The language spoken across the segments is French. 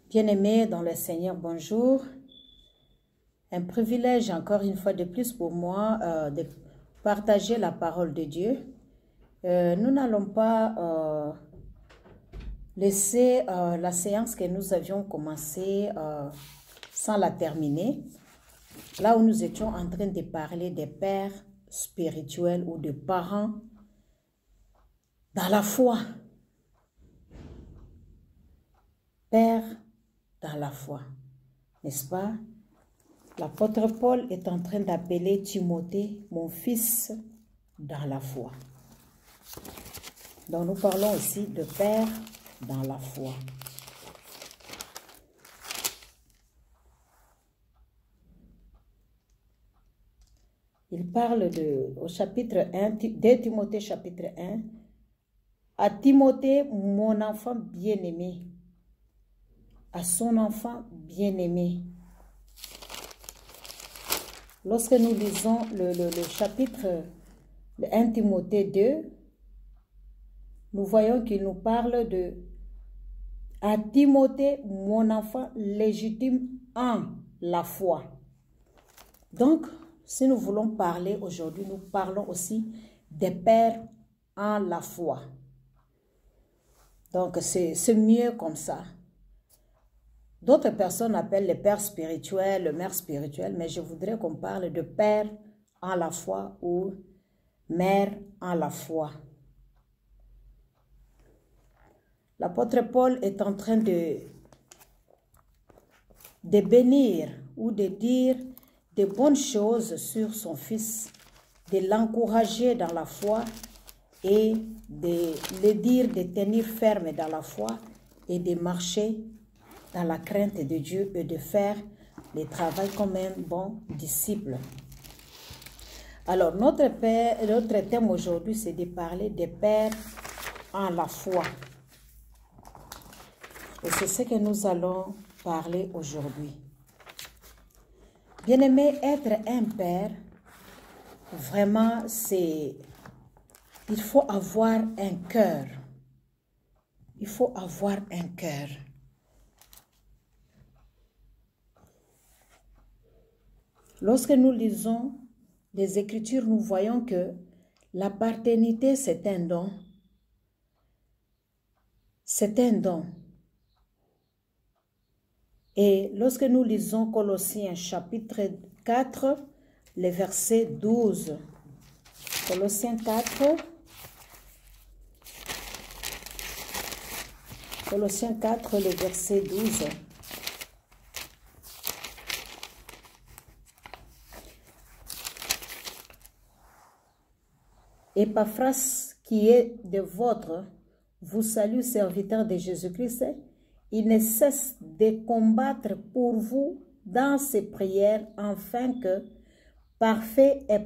Bien-aimés dans le Seigneur, bonjour. Un privilège encore une fois de plus pour moi de partager la parole de Dieu. Nous n'allons pas laisser la séance que nous avions commencée sans la terminer. Là où nous étions en train de parler des pères spirituels ou de parents dans la foi. Père dans la foi, n'est-ce pas? L'apôtre Paul est en train d'appeler Timothée, mon fils, dans la foi. Donc nous parlons aussi de père dans la foi. Il parle au chapitre 1, de Timothée chapitre 1, à Timothée, mon enfant bien-aimé, à son enfant bien-aimé. Lorsque nous lisons le chapitre 1 Timothée 2, nous voyons qu'il nous parle de « À Timothée, mon enfant légitime en la foi ». Donc, si nous voulons parler aujourd'hui, nous parlons aussi des pères en la foi. Donc, c'est mieux comme ça. D'autres personnes appellent les pères spirituels, le mère spirituel, mais je voudrais qu'on parle de père en la foi ou mère en la foi. L'apôtre Paul est en train de bénir ou de dire de bonnes choses sur son fils, de l'encourager dans la foi et de le dire de tenir ferme dans la foi et de marcher dans la crainte de Dieu et de faire le travail comme un bon disciple. Alors, notre thème aujourd'hui, c'est de parler des pères en la foi. Et c'est ce que nous allons parler aujourd'hui. Bien-aimé, être un père, vraiment, il faut avoir un cœur. Il faut avoir un cœur. Lorsque nous lisons les Écritures, nous voyons que la paternité, c'est un don. C'est un don. Et lorsque nous lisons Colossiens chapitre 4, le verset 12. Colossiens 4. Colossiens 4, le verset 12. Épaphras, qui est de vôtre, vous salue, serviteur de Jésus-Christ. Il ne cesse de combattre pour vous dans ses prières, afin que, parfait et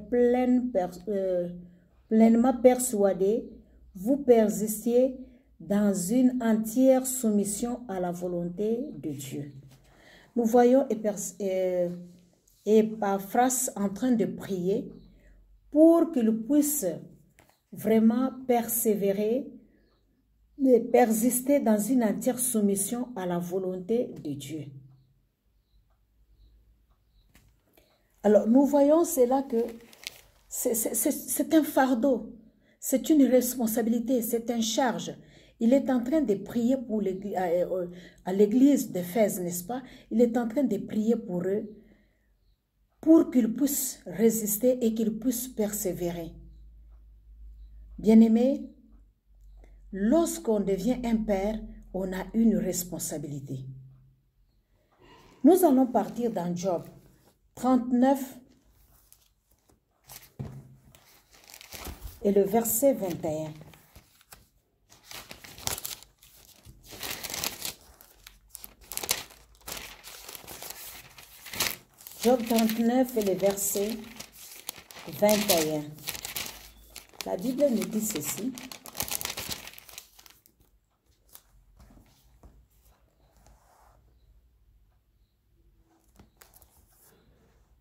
pleinement persuadé, vous persistiez dans une entière soumission à la volonté de Dieu. Nous voyons Épaphras en train de prier pour qu'il puisse vraiment persévérer et persister dans une entière soumission à la volonté de Dieu. Alors, nous voyons cela que c'est un fardeau, c'est une responsabilité, c'est une charge. Il est en train de prier pour à l'église d'Éphèse, n'est-ce pas? Il est en train de prier pour eux, pour qu'ils puissent résister et qu'ils puissent persévérer. Bien-aimés, lorsqu'on devient un père, on a une responsabilité. Nous allons partir dans Job 39 et le verset 21. Job 39 et le verset 21. La Bible nous dit ceci.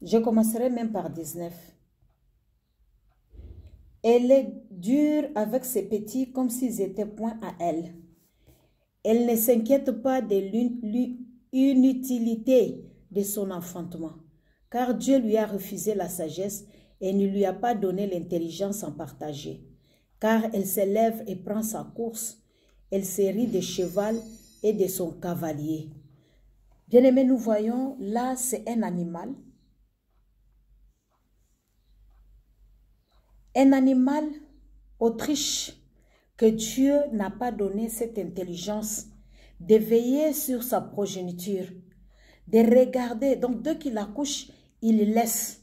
Je commencerai même par 19. Elle est dure avec ses petits comme s'ils étaient point à elle. Elle ne s'inquiète pas de inutilité de son enfantement, car Dieu lui a refusé la sagesse et ne lui a pas donné l'intelligence en partager. Car elle s'élève et prend sa course, elle se rit de cheval et de son cavalier. Bien-aimés, nous voyons, là c'est un animal. Un animal Autriche que Dieu n'a pas donné cette intelligence de veiller sur sa progéniture, de regarder. Donc, dès qu'il accouche, il laisse.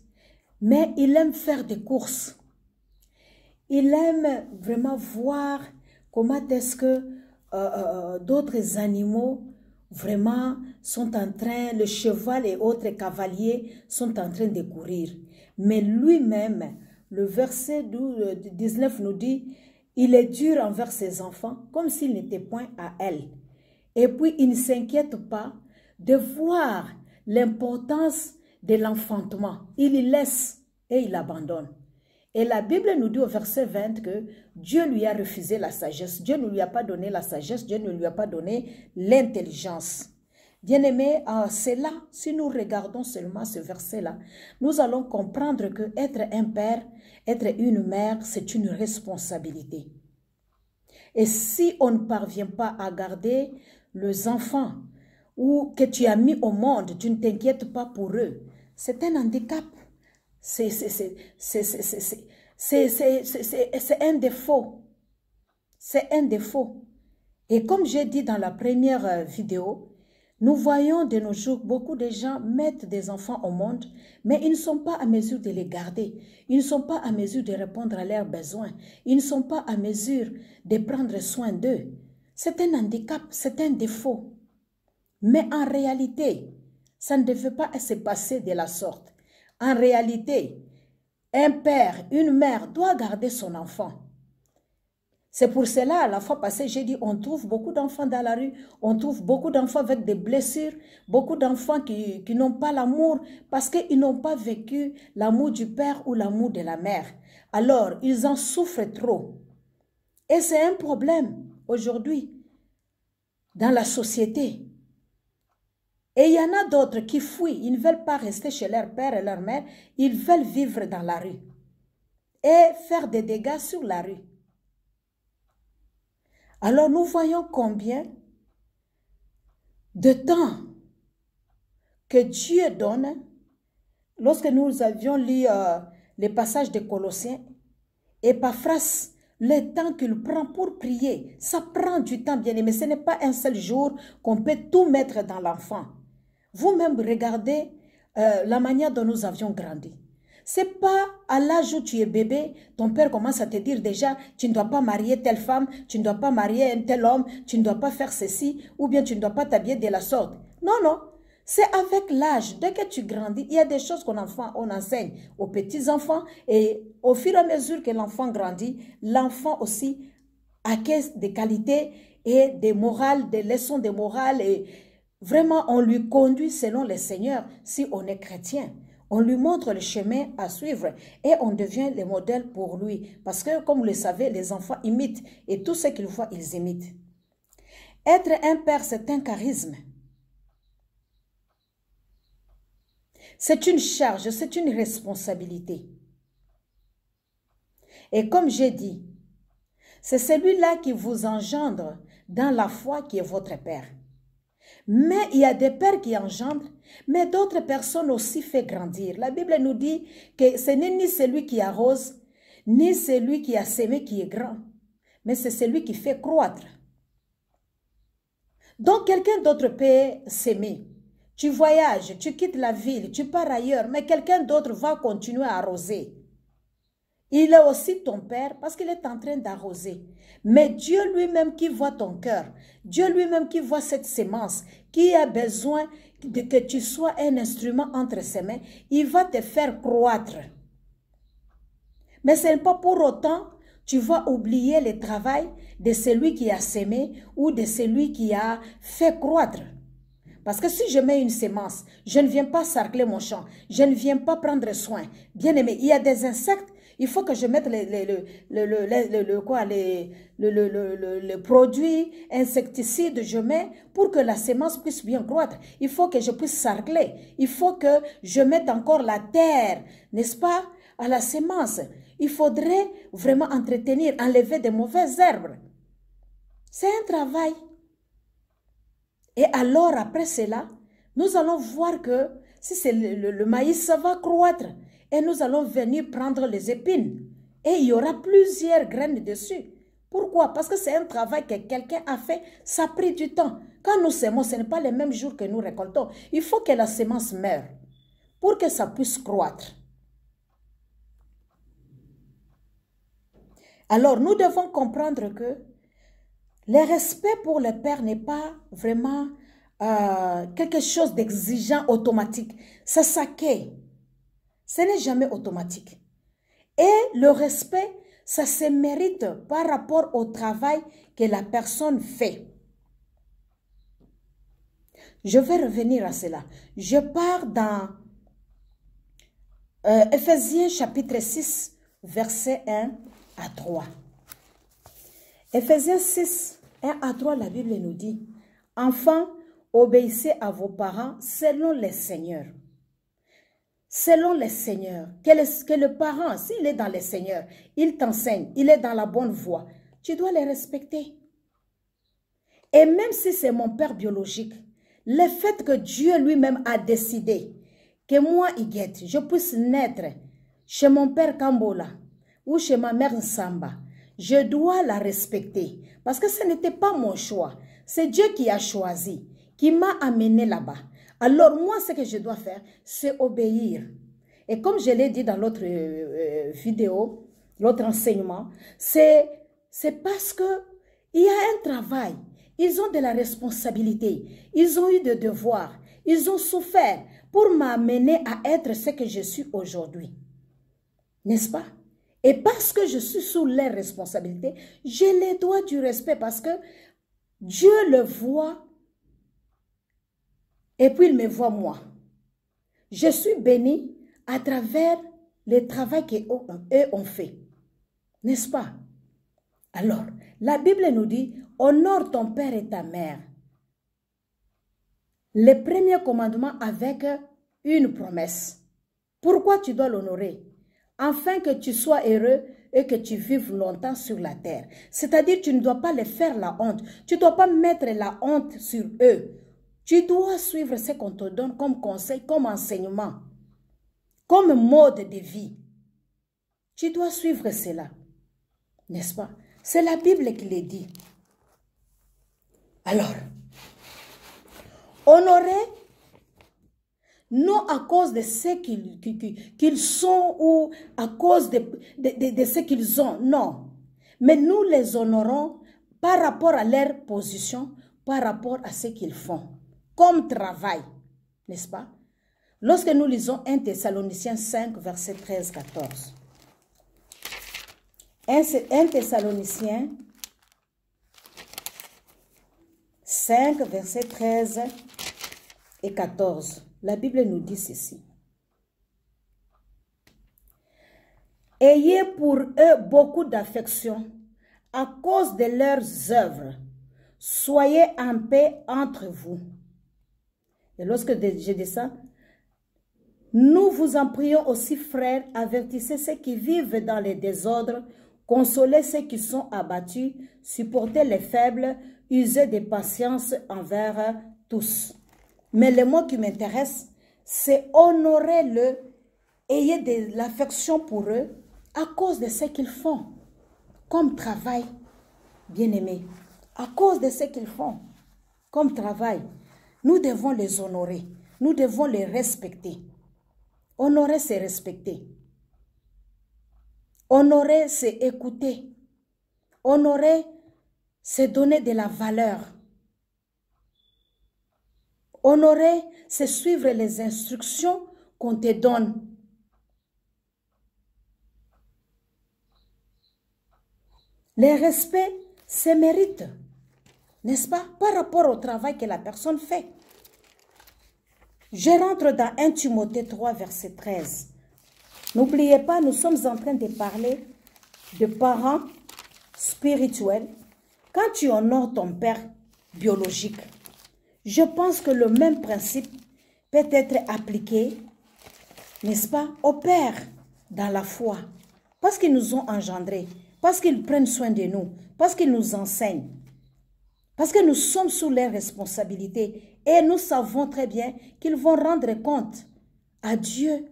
Mais il aime faire des courses. Il aime vraiment voir comment est-ce que d'autres animaux vraiment sont en train, le cheval et autres cavaliers sont en train de courir. Mais lui-même, le verset 19 nous dit, il est dur envers ses enfants comme s'il n'était point à elle. Et puis, il ne s'inquiète pas de voir l'importance de l'enfantement. Il laisse et il abandonne. Et la Bible nous dit au verset 20 que Dieu lui a refusé la sagesse. Dieu ne lui a pas donné la sagesse, Dieu ne lui a pas donné l'intelligence. Bien-aimés, c'est là, si nous regardons seulement ce verset-là, nous allons comprendre que être un père, être une mère, c'est une responsabilité. Et si on ne parvient pas à garder les enfants ou que tu as mis au monde, tu ne t'inquiètes pas pour eux, c'est un handicap. C'est un défaut. C'est un défaut. Et comme j'ai dit dans la première vidéo, nous voyons de nos jours beaucoup de gens mettre des enfants au monde, mais ils ne sont pas à mesure de les garder. Ils ne sont pas à mesure de répondre à leurs besoins. Ils ne sont pas à mesure de prendre soin d'eux. C'est un handicap, c'est un défaut. Mais en réalité, ça ne devait pas se passer de la sorte. En réalité, un père, une mère doit garder son enfant. C'est pour cela, la fois passée, j'ai dit, on trouve beaucoup d'enfants dans la rue, on trouve beaucoup d'enfants avec des blessures, beaucoup d'enfants qui n'ont pas l'amour parce qu'ils n'ont pas vécu l'amour du père ou l'amour de la mère. Alors, ils en souffrent trop. Et c'est un problème aujourd'hui dans la société. Et il y en a d'autres qui fuient, ils ne veulent pas rester chez leur père et leur mère, ils veulent vivre dans la rue et faire des dégâts sur la rue. Alors nous voyons combien de temps que Dieu donne. Lorsque nous avions lu les passages de Colossiens, Épaphras, le temps qu'il prend pour prier, ça prend du temps, bien aimé. Ce n'est pas un seul jour qu'on peut tout mettre dans l'enfant. Vous-même regardez la manière dont nous avions grandi. C'est pas à l'âge où tu es bébé, ton père commence à te dire déjà, tu ne dois pas marier telle femme, tu ne dois pas marier un tel homme, tu ne dois pas faire ceci, ou bien tu ne dois pas t'habiller de la sorte. Non, non. C'est avec l'âge, dès que tu grandis, il y a des choses qu'on enseigne aux petits-enfants et au fur et à mesure que l'enfant grandit, l'enfant aussi acquiert des qualités et des morales, des leçons de morale et vraiment on lui conduit selon le Seigneur si on est chrétien. On lui montre le chemin à suivre et on devient le modèle pour lui. Parce que, comme vous le savez, les enfants imitent et tout ce qu'ils voient, ils imitent. Être un père, c'est un charisme. C'est une charge, c'est une responsabilité. Et comme j'ai dit, c'est celui-là qui vous engendre dans la foi qui est votre père. Mais il y a des pères qui engendrent, mais d'autres personnes aussi fait grandir. La Bible nous dit que ce n'est ni celui qui arrose, ni celui qui a sémé qui est grand, mais c'est celui qui fait croître. Donc quelqu'un d'autre peut s'aimer. Tu voyages, tu quittes la ville, tu pars ailleurs, mais quelqu'un d'autre va continuer à arroser. Il est aussi ton père parce qu'il est en train d'arroser. Mais Dieu lui-même qui voit ton cœur, Dieu lui-même qui voit cette sémence, qui a besoin de que tu sois un instrument entre ses mains, il va te faire croître. Mais ce n'est pas pour autant tu vas oublier le travail de celui qui a sémé ou de celui qui a fait croître. Parce que si je mets une sémence, je ne viens pas sarcler mon champ, je ne viens pas prendre soin. Bien aimé, il y a des insectes Il faut que je mette le produit insecticide, je mets pour que la semence puisse bien croître. Il faut que je puisse sarcler. Il faut que je mette encore la terre, n'est-ce pas, à la semence. Il faudrait vraiment entretenir, enlever des mauvaises herbes. C'est un travail. Et alors, après cela, nous allons voir que si c'est le maïs, ça va croître. Et nous allons venir prendre les épines. Et il y aura plusieurs graines dessus. Pourquoi? Parce que c'est un travail que quelqu'un a fait. Ça a pris du temps. Quand nous semons, ce n'est pas les mêmes jours que nous récoltons. Il faut que la semence meure pour que ça puisse croître. Alors, nous devons comprendre que le respect pour le Père n'est pas vraiment quelque chose d'exigeant automatique. Ça s'acquiert. Ce n'est jamais automatique. Et le respect, ça se mérite par rapport au travail que la personne fait. Je vais revenir à cela. Je pars dans Éphésiens chapitre 6, versets 1 à 3. Éphésiens 6, 1 à 3, la Bible nous dit, « Enfants, obéissez à vos parents selon les seigneurs. » Selon les seigneurs, que le parent, s'il est dans les seigneurs, il t'enseigne, il est dans la bonne voie, tu dois les respecter. Et même si c'est mon père biologique, le fait que Dieu lui-même a décidé que moi, Iguette, je puisse naître chez mon père Kambola ou chez ma mère Nsamba, je dois la respecter parce que ce n'était pas mon choix. C'est Dieu qui a choisi, qui m'a amené là-bas. Alors moi, ce que je dois faire, c'est obéir. Et comme je l'ai dit dans l'autre vidéo, l'autre enseignement, c'est parce que il y a un travail. Ils ont de la responsabilité. Ils ont eu des devoirs. Ils ont souffert pour m'amener à être ce que je suis aujourd'hui. N'est-ce pas? Et parce que je suis sous leurs responsabilités, je les dois du respect parce que Dieu le voit et puis il me voit moi. Je suis bénie à travers le travail qu'eux ont fait. N'est-ce pas? Alors, la Bible nous dit, honore ton père et ta mère. Le premier commandement avec une promesse. Pourquoi tu dois l'honorer? Afin que tu sois heureux et que tu vives longtemps sur la terre. C'est-à-dire, tu ne dois pas les faire la honte. Tu ne dois pas mettre la honte sur eux. Tu dois suivre ce qu'on te donne comme conseil, comme enseignement, comme mode de vie. Tu dois suivre cela. N'est-ce pas? C'est la Bible qui le dit. Alors, honorer, non à cause de ce qu'ils sont ou à cause de ce qu'ils ont, non. Mais nous les honorons par rapport à leur position, par rapport à ce qu'ils font, comme travail, n'est-ce pas? Lorsque nous lisons 1 Thessaloniciens 5, verset 13-14. 1 Thessaloniciens 5, verset 13 et 14. La Bible nous dit ceci. Ayez pour eux beaucoup d'affection à cause de leurs œuvres. Soyez en paix entre vous. Et lorsque je dis ça, nous vous en prions aussi, frères, avertissez ceux qui vivent dans les désordres, consolez ceux qui sont abattus, supportez les faibles, usez de patience envers tous. Mais le mot qui m'intéresse, c'est honorez-le, ayez de l'affection pour eux à cause de ce qu'ils font, comme travail, bien-aimés, à cause de ce qu'ils font, comme travail. Nous devons les honorer, nous devons les respecter. Honorer, c'est respecter. Honorer, c'est écouter. Honorer, c'est donner de la valeur. Honorer, c'est suivre les instructions qu'on te donne. Le respect, c'est mérite, n'est-ce pas, par rapport au travail que la personne fait. Je rentre dans 1 Timothée 3, verset 13. N'oubliez pas, nous sommes en train de parler de parents spirituels. Quand tu honores ton père biologique, je pense que le même principe peut être appliqué, n'est-ce pas, aux pères dans la foi. Parce qu'ils nous ont engendrés, parce qu'ils prennent soin de nous, parce qu'ils nous enseignent. Parce que nous sommes sous leurs responsabilités et nous savons très bien qu'ils vont rendre compte à Dieu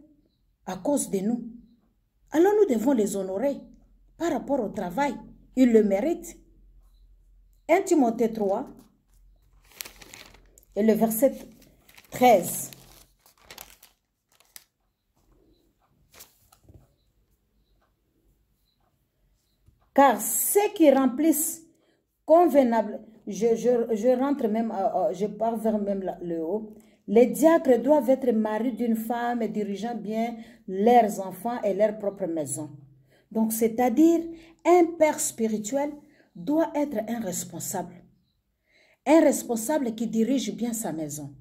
à cause de nous. Alors nous devons les honorer par rapport au travail. Ils le méritent. 1 Timothée 3 et le verset 13. Car ceux qui remplissent convenable, je rentre même, je pars vers même le haut. Les diacres doivent être maris d'une femme et dirigeant bien leurs enfants et leur propre maison. Donc, c'est-à-dire, un père spirituel doit être un responsable. Un responsable qui dirige bien sa maison.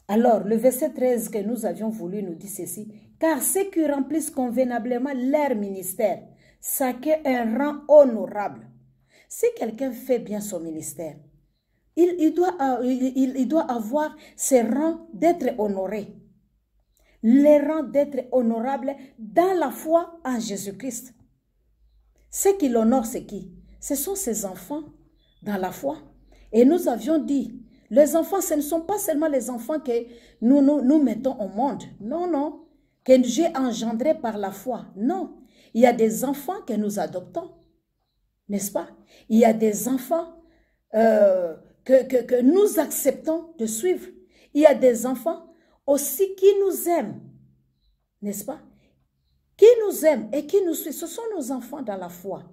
Alors, le verset 13 que nous avions voulu nous dit ceci. Car ceux qui remplissent convenablement leur ministère, s'acquièrent un rang honorable. Si quelqu'un fait bien son ministère, il doit avoir ce rang d'être honoré. Les rangs d'être honorable dans la foi en Jésus-Christ. Ceux qui l'honorent, c'est qui? Ce sont ses enfants dans la foi. Et nous avions dit, les enfants, ce ne sont pas seulement les enfants que nous mettons au monde. Non, non. Que j'ai engendrés par la foi. Non. Il y a des enfants que nous adoptons. N'est-ce pas? Il y a des enfants que nous acceptons de suivre. Il y a des enfants aussi qui nous aiment. N'est-ce pas? Qui nous aiment et qui nous suivent. Ce sont nos enfants dans la foi.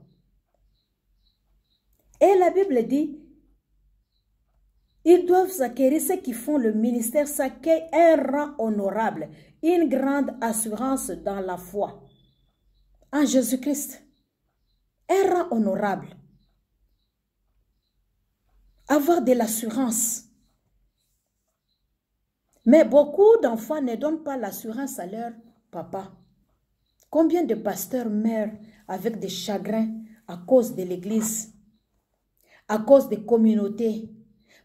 Et la Bible dit, ils doivent s'acquérir, ceux qui font le ministère s'acquièrent un rang honorable, une grande assurance dans la foi. En Jésus-Christ. Un rang honorable. Avoir de l'assurance. Mais beaucoup d'enfants ne donnent pas l'assurance à leur papa. Combien de pasteurs meurent avec des chagrins à cause de l'église, à cause des communautés,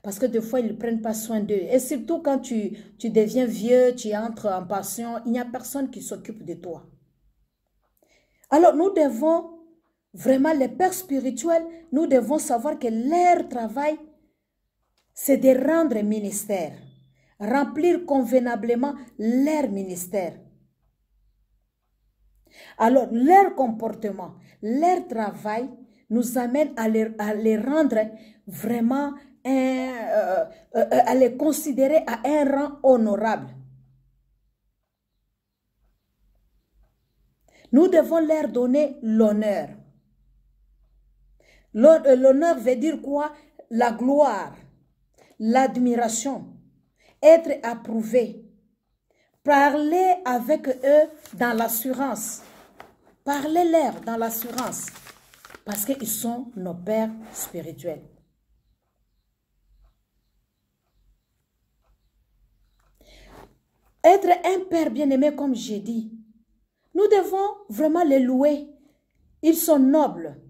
parce que des fois ils ne prennent pas soin d'eux. Et surtout quand tu deviens vieux, tu entres en passion, il n'y a personne qui s'occupe de toi. Alors nous devons, vraiment les pères spirituels, nous devons savoir que leur travail, c'est de rendre ministère, remplir convenablement leur ministère. Alors leur comportement, leur travail nous amène à les rendre vraiment, à les considérer à un rang honorable. Nous devons leur donner l'honneur. L'honneur veut dire quoi? La gloire, l'admiration, être approuvé. Parler avec eux dans l'assurance. Parlez-leur dans l'assurance. Parce qu'ils sont nos pères spirituels. Être un père bien-aimé, comme j'ai dit, nous devons vraiment les louer. Ils sont nobles.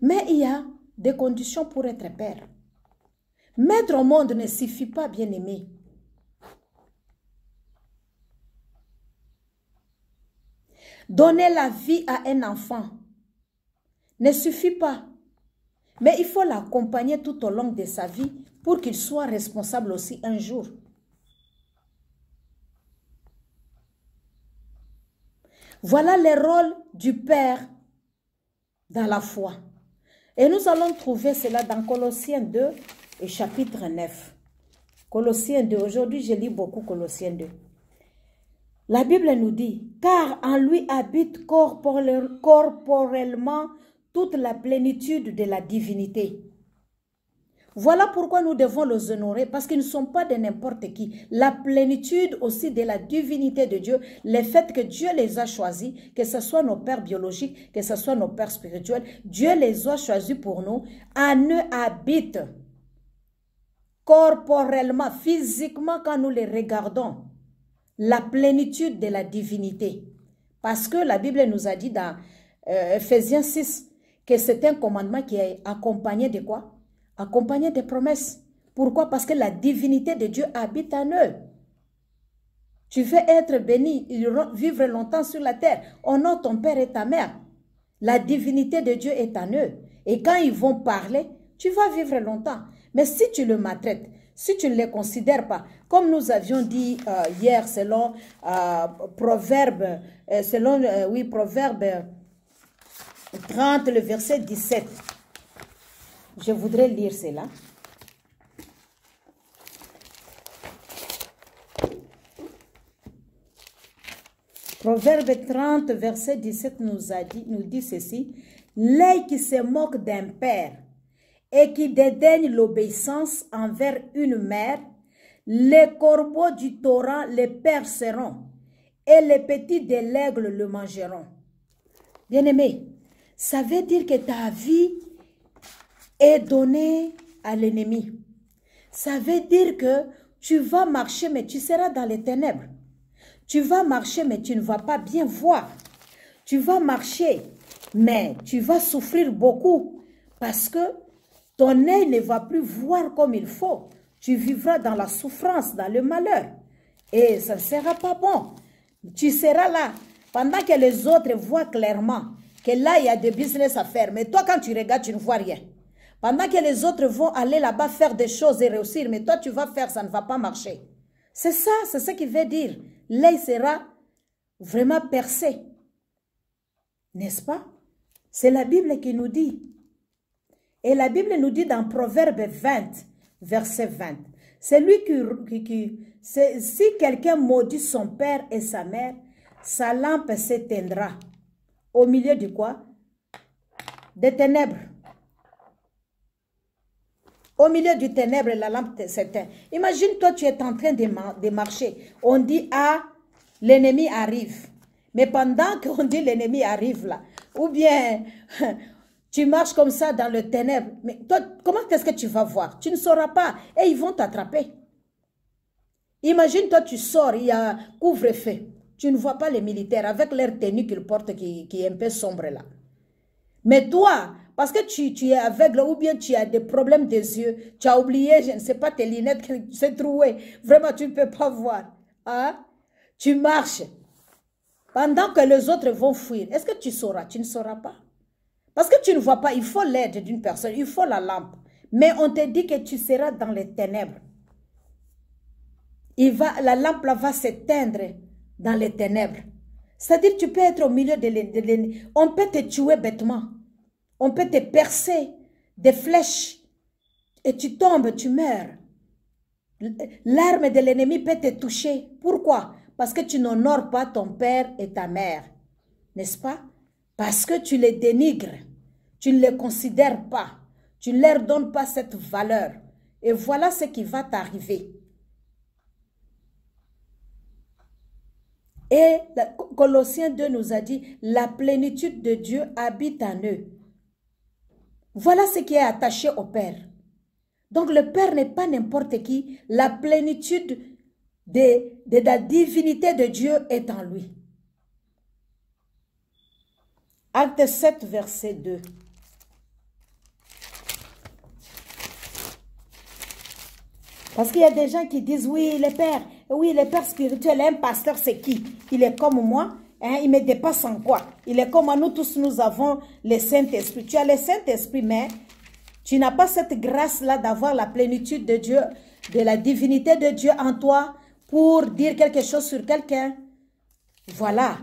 Mais il y a des conditions pour être père. Mettre au monde ne suffit pas, bien-aimé. Donner la vie à un enfant ne suffit pas. Mais il faut l'accompagner tout au long de sa vie pour qu'il soit responsable aussi un jour. Voilà le rôle du Père dans la foi. Et nous allons trouver cela dans Colossiens 2 et chapitre 9. Colossiens 2, aujourd'hui je lis beaucoup Colossiens 2. La Bible nous dit, car en lui habite corporellement toute la plénitude de la divinité. Voilà pourquoi nous devons les honorer, parce qu'ils ne sont pas de n'importe qui. La plénitude aussi de la divinité de Dieu, le fait que Dieu les a choisis, que ce soit nos pères biologiques, que ce soit nos pères spirituels, Dieu les a choisis pour nous, en eux habite corporellement, physiquement quand nous les regardons. la plénitude de la divinité. Parce que la Bible nous a dit dans Ephésiens 6 que c'est un commandement qui est accompagné de quoi? Accompagné des promesses. Pourquoi? Parce que la divinité de Dieu habite en eux. Tu veux être béni, vivre longtemps sur la terre. Honore ton père et ta mère. La divinité de Dieu est en eux. Et quand ils vont parler, tu vas vivre longtemps. Mais si tu le maltraites, si tu ne les considères pas, comme nous avions dit hier selon Proverbe, Proverbe 30, le verset 17. Je voudrais lire cela. Proverbe 30, verset 17 nous dit ceci. L'œil qui se moque d'un père et qui dédaigne l'obéissance envers une mère, les corbeaux du torrent les perceront et les petits de l'aigle le mangeront. Bien-aimé, ça veut dire que ta vie est donnée à l'ennemi. Ça veut dire que tu vas marcher, mais tu seras dans les ténèbres. Tu vas marcher, mais tu ne vas pas bien voir. Tu vas marcher, mais tu vas souffrir beaucoup parce que ton œil ne va plus voir comme il faut. Tu vivras dans la souffrance, dans le malheur. Et ça ne sera pas bon. Tu seras là pendant que les autres voient clairement que là, il y a des business à faire. Mais toi, quand tu regardes, tu ne vois rien. Pendant que les autres vont aller là-bas faire des choses et réussir, mais toi, tu vas faire, ça ne va pas marcher. C'est ça, c'est ce qui veut dire. L'œil sera vraiment percé. N'est-ce pas? C'est la Bible qui nous dit. Et la Bible nous dit dans Proverbe 20, verset 20. C'est lui si quelqu'un maudit son père et sa mère, sa lampe s'éteindra. Au milieu de quoi? Des ténèbres. Au milieu du ténèbre, la lampe s'éteint. Imagine, toi, tu es en train de marcher. On dit, ah, l'ennemi arrive. Mais pendant qu'on dit l'ennemi arrive là, ou bien tu marches comme ça dans le ténèbre, mais toi, comment est-ce que tu vas voir? Tu ne sauras pas et ils vont t'attraper. Imagine, toi, tu sors, il y a couvre-feu. Tu ne vois pas les militaires avec leur tenue qu'ils portent qui est un peu sombre là. Mais toi, parce que tu es aveugle ou bien tu as des problèmes des yeux, tu as oublié, je ne sais pas, tes lunettes, c'est troué. Vraiment, tu ne peux pas voir. Hein? Tu marches. Pendant que les autres vont fuir, est-ce que tu sauras? Tu ne sauras pas. Parce que tu ne vois pas, il faut l'aide d'une personne, il faut la lampe. Mais on te dit que tu seras dans les ténèbres. La lampe là va s'éteindre dans les ténèbres. C'est-à-dire que tu peux être au milieu de l'ennemi. On peut te tuer bêtement. On peut te percer des flèches. Et tu tombes, tu meurs. L'arme de l'ennemi peut te toucher. Pourquoi? Parce que tu n'honores pas ton père et ta mère. N'est-ce pas? Parce que tu les dénigres. Tu ne les considères pas. Tu ne leur donnes pas cette valeur. Et voilà ce qui va t'arriver. Et Colossiens 2 nous a dit, la plénitude de Dieu habite en eux. Voilà ce qui est attaché au Père. Donc le Père n'est pas n'importe qui. La plénitude de la divinité de Dieu est en lui. Acte 7, verset 2. Parce qu'il y a des gens qui disent, oui, le Père spirituel, un pasteur, c'est qui? Il est comme moi, hein, il me dépasse en quoi? Il est comme moi, nous tous, nous avons le Saint-Esprit. Tu as le Saint-Esprit, mais tu n'as pas cette grâce-là d'avoir la plénitude de Dieu, de la divinité de Dieu en toi pour dire quelque chose sur quelqu'un. Voilà.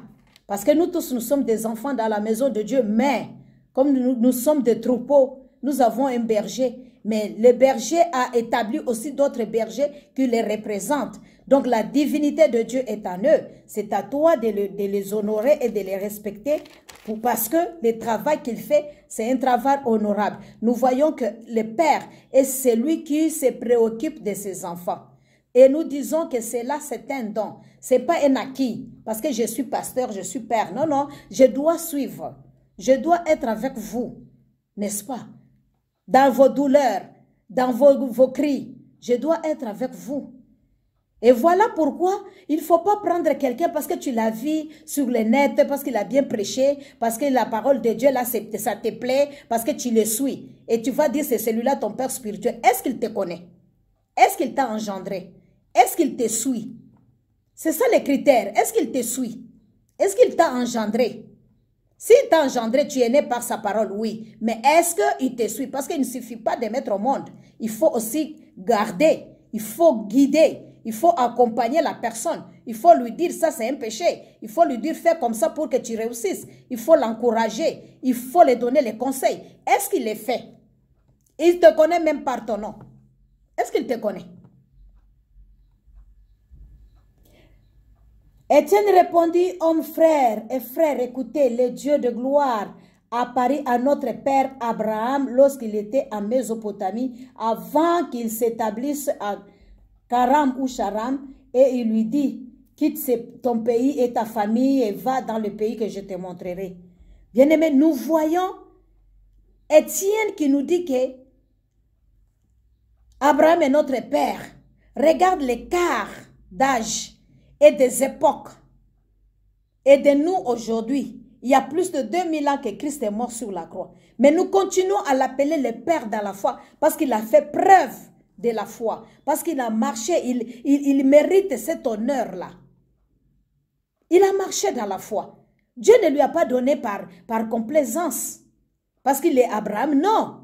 Parce que nous tous, nous sommes des enfants dans la maison de Dieu, mais comme nous sommes des troupeaux, nous avons un berger. Mais le berger a établi aussi d'autres bergers qui les représentent. Donc la divinité de Dieu est en eux. C'est à toi de les honorer et de les respecter parce que le travail qu'il fait, c'est un travail honorable. Nous voyons que le Père est celui qui se préoccupe de ses enfants. Et nous disons que cela, c'est un don. Ce n'est pas un acquis. Parce que je suis pasteur, je suis père. Non, non, je dois suivre. Je dois être avec vous. N'est-ce pas? Dans vos douleurs, dans vos cris. Je dois être avec vous. Et voilà pourquoi il ne faut pas prendre quelqu'un parce que tu l'as vu sur le net, parce qu'il a bien prêché, parce que la parole de Dieu, là, ça te plaît, parce que tu le suis. Et tu vas dire, c'est celui-là ton père spirituel. Est-ce qu'il te connaît? Est-ce qu'il t'a engendré? Est-ce qu'il te suit? C'est ça les critères. Est-ce qu'il te suit? Est-ce qu'il t'a engendré? S'il t'a engendré, tu es né par sa parole, oui. Mais est-ce qu'il te suit? Parce qu'il ne suffit pas de mettre au monde. Il faut aussi garder, il faut guider. Il faut accompagner la personne. Il faut lui dire, ça c'est un péché. Il faut lui dire, fais comme ça pour que tu réussisses. Il faut l'encourager. Il faut lui donner les conseils. Est-ce qu'il les fait? Il te connaît même par ton nom. Est-ce qu'il te connaît? Étienne répondit, homme frère et frère, écoutez, le Dieu de gloire apparut à notre père Abraham lorsqu'il était en Mésopotamie, avant qu'il s'établisse à Karam ou Charam, et il lui dit, quitte ton pays et ta famille et va dans le pays que je te montrerai. Bien-aimé, nous voyons Étienne qui nous dit que Abraham est notre père. Regarde l'écart d'âge et des époques. Et de nous aujourd'hui, il y a plus de 2000 ans que Christ est mort sur la croix. Mais nous continuons à l'appeler le père dans la foi parce qu'il a fait preuve de la foi, parce qu'il a marché, il mérite cet honneur-là. Il a marché dans la foi. Dieu ne lui a pas donné par complaisance, parce qu'il est Abraham, non.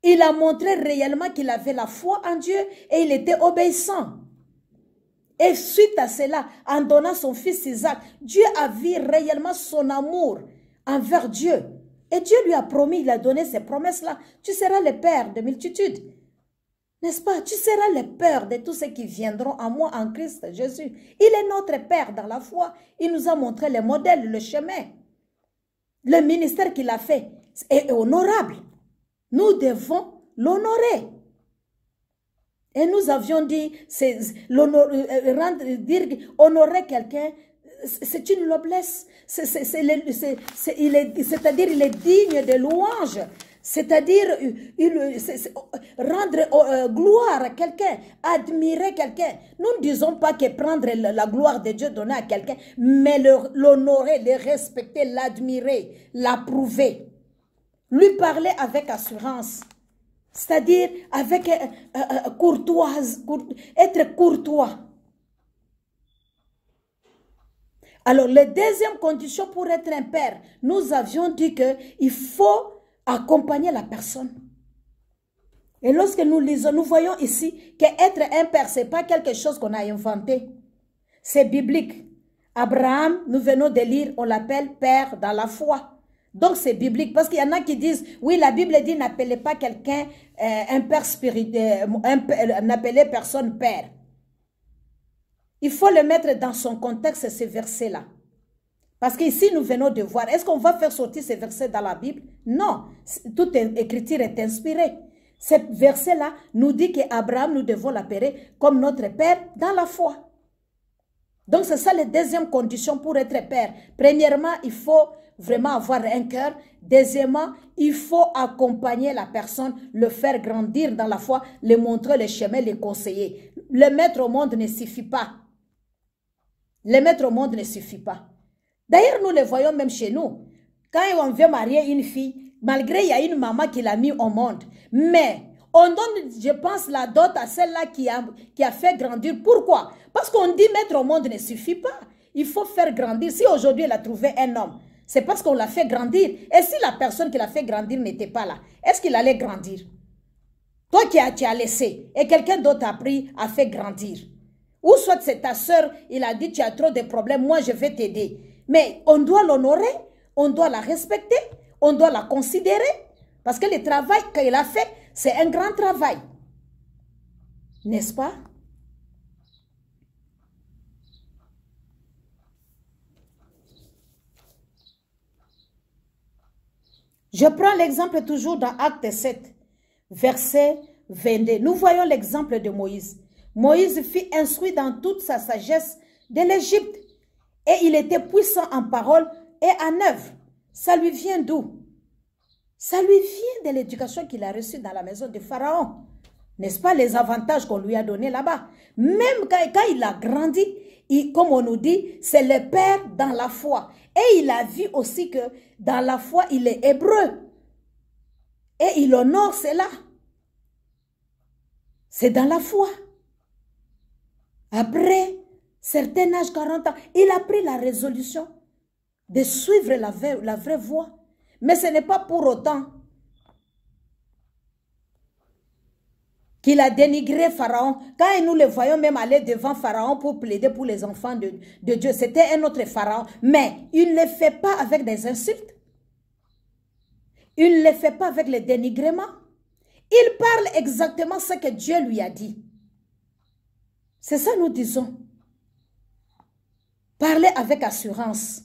Il a montré réellement qu'il avait la foi en Dieu et il était obéissant. Et suite à cela, en donnant son fils Isaac, Dieu a vu réellement son amour envers Dieu. Et Dieu lui a promis, il a donné ces promesses-là. Tu seras le père de multitudes. N'est-ce pas? Tu seras le père de tous ceux qui viendront à moi en Christ Jésus. Il est notre père dans la foi. Il nous a montré le modèle, le chemin. Le ministère qu'il a fait est honorable. Nous devons l'honorer. Et nous avions dit, honorer quelqu'un, c'est une noblesse. C'est-à-dire, il est digne de louange. C'est-à-dire, rendre gloire à quelqu'un, admirer quelqu'un. Nous ne disons pas que prendre la gloire de Dieu, donner à quelqu'un, mais l'honorer, le respecter, l'admirer, l'approuver. Lui parler avec assurance. C'est-à-dire avec courtoise, être courtois. Alors, la deuxième condition pour être un père, nous avions dit qu'il faut accompagner la personne. Et lorsque nous lisons, nous voyons ici qu'être un père, ce n'est pas quelque chose qu'on a inventé. C'est biblique. Abraham, nous venons de lire, on l'appelle père dans la foi. Donc c'est biblique, parce qu'il y en a qui disent, oui, la Bible dit, n'appelez pas quelqu'un un père spirituel, n'appelez personne père. Il faut le mettre dans son contexte, ces versets-là. Parce qu'ici, nous venons de voir, est-ce qu'on va faire sortir ces versets dans la Bible? Non, toute écriture est inspirée. Ce verset-là nous dit qu'Abraham, nous devons l'appeler comme notre père dans la foi. Donc c'est ça la deuxième condition pour être père. Premièrement, il faut vraiment avoir un cœur. Deuxièmement, il faut accompagner la personne, le faire grandir dans la foi, le montrer le chemin, le conseiller. Le mettre au monde ne suffit pas. Le mettre au monde ne suffit pas. D'ailleurs, nous le voyons même chez nous. Quand on veut marier une fille, malgré il y a une maman qui l'a mis au monde, mais on donne, je pense, la dot à celle-là qui a fait grandir. Pourquoi? Parce qu'on dit mettre au monde ne suffit pas. Il faut faire grandir. Si aujourd'hui elle a trouvé un homme, c'est parce qu'on l'a fait grandir. Et si la personne qui l'a fait grandir n'était pas là, est-ce qu'il allait grandir? Toi qui as laissé et quelqu'un d'autre a pris, a fait grandir. Ou soit c'est ta soeur, il a dit tu as trop de problèmes, moi je vais t'aider. Mais on doit l'honorer, on doit la respecter, on doit la considérer. Parce que le travail qu'elle a fait, c'est un grand travail. N'est-ce pas? Je prends l'exemple toujours dans Acte 7, verset 22. Nous voyons l'exemple de Moïse. Moïse fut instruit dans toute sa sagesse de l'Égypte. Et il était puissant en parole et en œuvre. Ça lui vient d'où? Ça lui vient de l'éducation qu'il a reçue dans la maison de Pharaon. N'est-ce pas les avantages qu'on lui a donnés là-bas? Même quand il a grandi, comme on nous dit, c'est le père dans la foi. Et il a vu aussi que dans la foi, il est hébreu. Et il honore cela. C'est dans la foi. Après certain âge, 40 ans, il a pris la résolution de suivre la vraie voie. Mais ce n'est pas pour autant qu'il a dénigré Pharaon. Quand nous le voyons même aller devant Pharaon pour plaider pour les enfants de Dieu, c'était un autre Pharaon. Mais il ne le fait pas avec des insultes. Il ne le fait pas avec le dénigrement. Il parle exactement ce que Dieu lui a dit. C'est ça nous disons. Parlez avec assurance.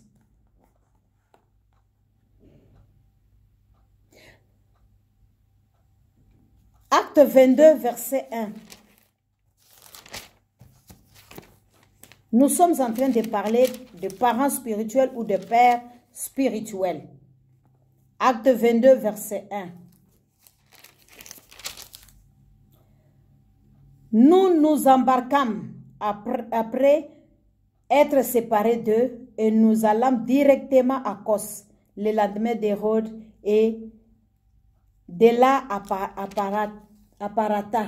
Acte 22, verset 1. Nous sommes en train de parler de parents spirituels ou de pères spirituels. Acte 22, verset 1. Nous nous embarquâmes après être séparés d'eux et nous allâmes directement à Kos, le lendemain d'Hérode, et de là à Parata.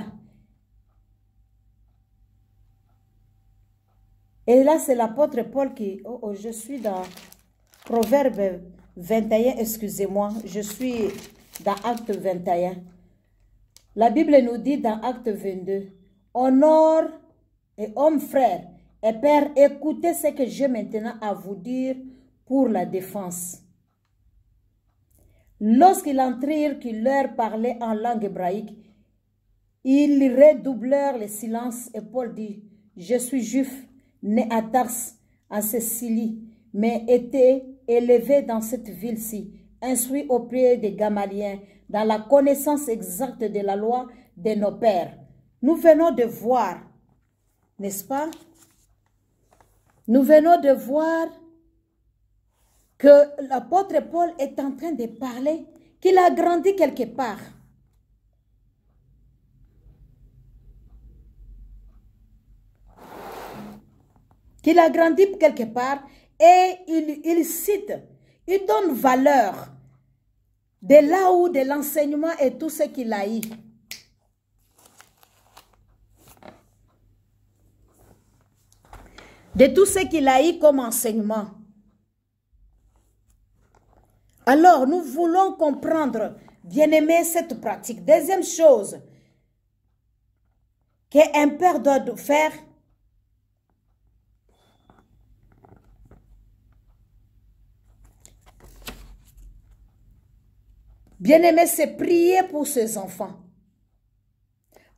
Et là, c'est l'apôtre Paul qui... Oh, je suis dans Proverbe 21, excusez-moi, je suis dans Acte 21. La Bible nous dit dans Acte 22, « Honore et homme frère et père, écoutez ce que j'ai maintenant à vous dire pour la défense. » Lorsqu'ils entrèrent, qu'ils leur parlaient en langue hébraïque, ils redoublèrent le silence et Paul dit, « Je suis juif, né à Tars, en Sicile, mais été élevé dans cette ville-ci, instruit auprès des Gamaliens, dans la connaissance exacte de la loi de nos pères. » Nous venons de voir, n'est-ce pas? Nous venons de voir que l'apôtre Paul est en train de parler, qu'il a grandi quelque part. Qu'il a grandi quelque part et il cite, il donne valeur de là où de l'enseignement et tout ce qu'il a eu. De tout ce qu'il a eu comme enseignement. Alors, nous voulons comprendre, bien-aimé, cette pratique. Deuxième chose qu'un père doit faire, bien-aimé, c'est prier pour ses enfants.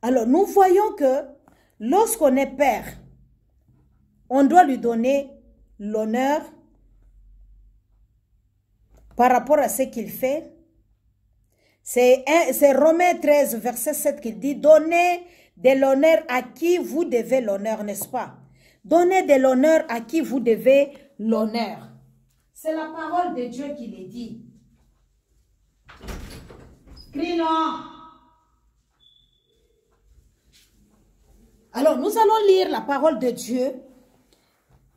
Alors, nous voyons que lorsqu'on est père, on doit lui donner l'honneur par rapport à ce qu'il fait. C'est Romains 13, verset 7 qui dit, donnez de l'honneur à qui vous devez l'honneur, n'est-ce pas? Donnez de l'honneur à qui vous devez l'honneur. C'est la parole de Dieu qui le dit. Crie non. Alors, nous allons lire la parole de Dieu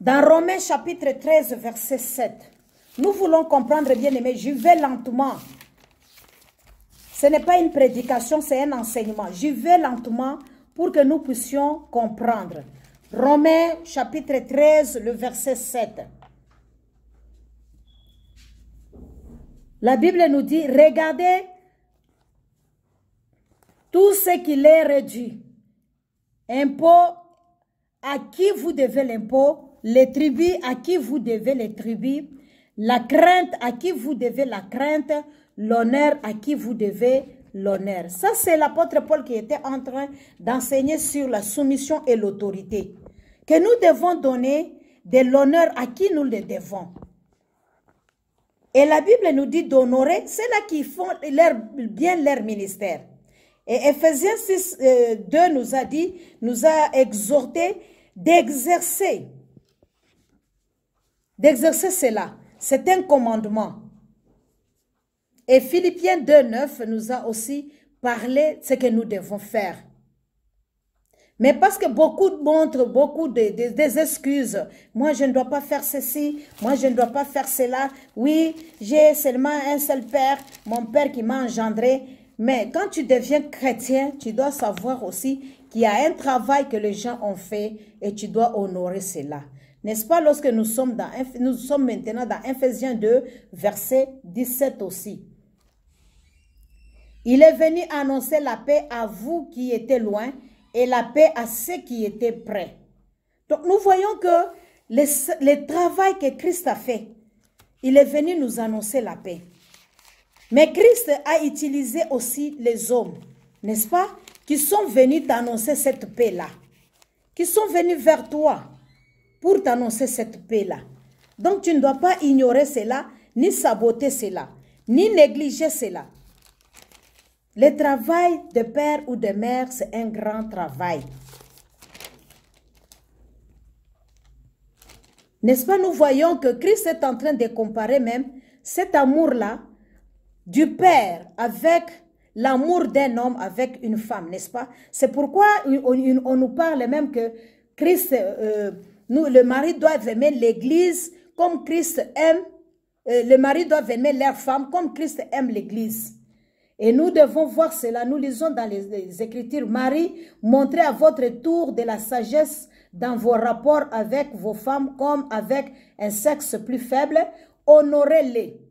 dans Romains chapitre 13, verset 7. Nous voulons comprendre, bien aimé, je vais lentement. Ce n'est pas une prédication, c'est un enseignement. Je vais lentement pour que nous puissions comprendre. Romains chapitre 13, le verset 7. La Bible nous dit, regardez tout ce qu'il est réduit. Impôt, à qui vous devez l'impôt, les tribus, à qui vous devez les tribus, la crainte, à qui vous devez la crainte, l'honneur, à qui vous devez l'honneur. Ça, c'est l'apôtre Paul qui était en train d'enseigner sur la soumission et l'autorité. Que nous devons donner de l'honneur à qui nous le devons. Et la Bible nous dit d'honorer ceux-là qui font bien leur ministère. Et Ephésiens 6, 2 nous a exhorté d'exercer cela. C'est un commandement. Et Philippiens 2, 9 nous a aussi parlé de ce que nous devons faire. Mais parce que beaucoup montrent beaucoup des excuses. Moi, je ne dois pas faire ceci. Moi, je ne dois pas faire cela. Oui, j'ai seulement un seul père, mon père qui m'a engendré. Mais quand tu deviens chrétien, tu dois savoir aussi qu'il y a un travail que les gens ont fait et tu dois honorer cela. N'est-ce pas lorsque nous sommes maintenant dans Ephésiens 2, verset 17 aussi. Il est venu annoncer la paix à vous qui étiez loin et la paix à ceux qui étaient près. Donc nous voyons que le travail que Christ a fait, il est venu nous annoncer la paix. Mais Christ a utilisé aussi les hommes, n'est-ce pas, qui sont venus t'annoncer cette paix-là, qui sont venus vers toi pour t'annoncer cette paix-là. Donc tu ne dois pas ignorer cela, ni saboter cela, ni négliger cela. Le travail de père ou de mère, c'est un grand travail. N'est-ce pas, nous voyons que Christ est en train de comparer même cet amour-là du père avec l'amour d'un homme avec une femme, n'est-ce pas? C'est pourquoi on nous parle même que Christ, le mari doit aimer l'église comme Christ aime, le mari doit aimer leur femme comme Christ aime l'église. Et nous devons voir cela, nous lisons dans les Écritures, Marie, montrez à votre tour de la sagesse dans vos rapports avec vos femmes comme avec un sexe plus faible, honorez-les.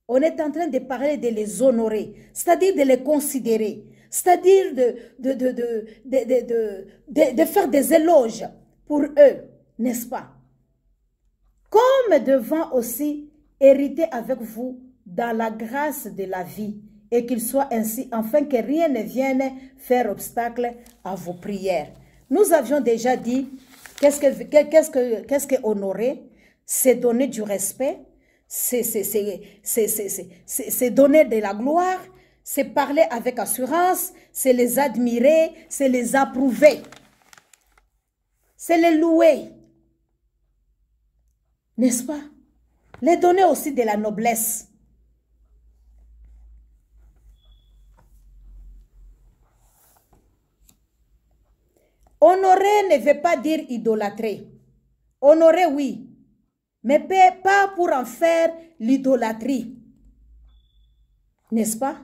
On est en train de parler de les honorer, c'est-à-dire de les considérer, c'est-à-dire de faire des éloges pour eux, n'est-ce pas? Comme devant aussi hériter avec vous dans la grâce de la vie, et qu'il soit ainsi, afin que rien ne vienne faire obstacle à vos prières. Nous avions déjà dit, qu'est-ce que honorer? C'est donner du respect, c'est donner de la gloire, c'est parler avec assurance, c'est les admirer, c'est les approuver, c'est les louer. N'est-ce pas? Les donner aussi de la noblesse. Honorer ne veut pas dire idolâtrer. Honorer, oui, mais pas pour en faire l'idolâtrie. N'est-ce pas?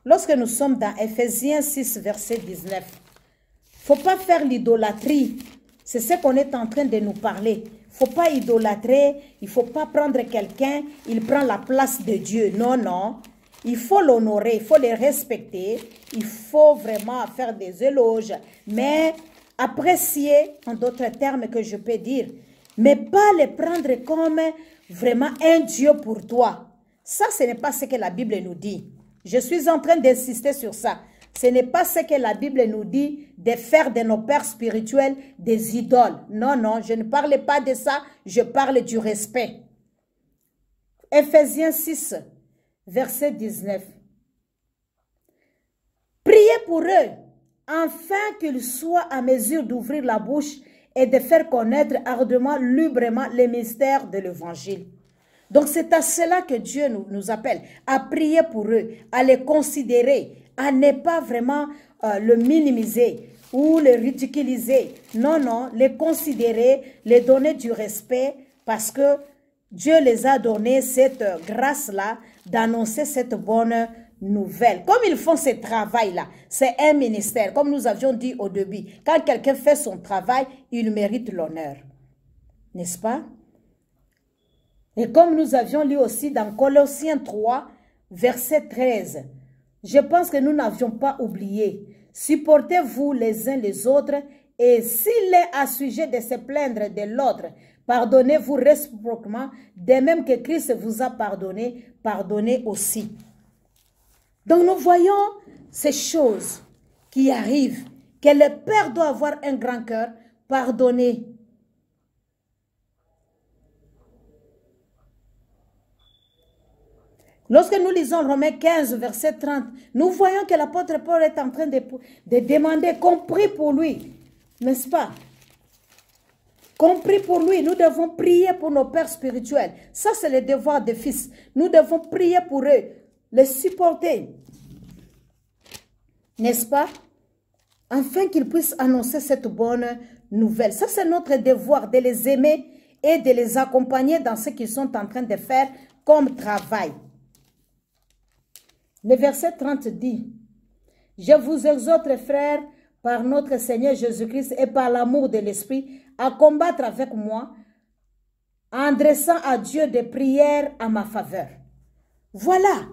Lorsque nous sommes dans Ephésiens 6, verset 19, il ne faut pas faire l'idolâtrie. C'est ce qu'on est en train de nous parler. Il ne faut pas idolâtrer, il ne faut pas prendre quelqu'un, il prend la place de Dieu. Non, non. Il faut l'honorer, il faut le respecter, il faut vraiment faire des éloges, mais apprécier, en d'autres termes que je peux dire, mais pas les prendre comme vraiment un Dieu pour toi. Ça, ce n'est pas ce que la Bible nous dit. Je suis en train d'insister sur ça. Ce n'est pas ce que la Bible nous dit de faire de nos pères spirituels des idoles. Non, non, je ne parle pas de ça, je parle du respect. Ephésiens 6, verset 19. Priez pour eux, afin qu'ils soient à mesure d'ouvrir la bouche et de faire connaître ardemment, librement les mystères de l'évangile. Donc c'est à cela que Dieu nous appelle, à prier pour eux, à les considérer, à ne pas vraiment le minimiser ou le ridiculiser. Non, non, les considérer, les donner du respect parce que Dieu les a donné cette grâce-là d'annoncer cette bonne nouvelle. Comme ils font ce travail-là, c'est un ministère. Comme nous avions dit au début, quand quelqu'un fait son travail, il mérite l'honneur. N'est-ce pas? Et comme nous avions lu aussi dans Colossiens 3, verset 13, je pense que nous n'avions pas oublié. Supportez-vous les uns les autres et s'il est à sujet de se plaindre de l'autre, pardonnez-vous réciproquement, de même que Christ vous a pardonné, pardonnez aussi. Donc nous voyons ces choses qui arrivent, que le Père doit avoir un grand cœur, pardonner. Lorsque nous lisons Romains 15, verset 30, nous voyons que l'apôtre Paul est en train de demander qu'on prie pour lui, n'est-ce pas? Qu'on prie pour lui, nous devons prier pour nos pères spirituels. Ça, c'est le devoir des fils. Nous devons prier pour eux, les supporter. N'est-ce pas? afin qu'ils puissent annoncer cette bonne nouvelle. Ça, c'est notre devoir de les aimer et de les accompagner dans ce qu'ils sont en train de faire comme travail. Le verset 30 dit, « Je vous exhorte, frères, par notre Seigneur Jésus-Christ et par l'amour de l'Esprit, à combattre avec moi, en dressant à Dieu des prières à ma faveur. » Voilà.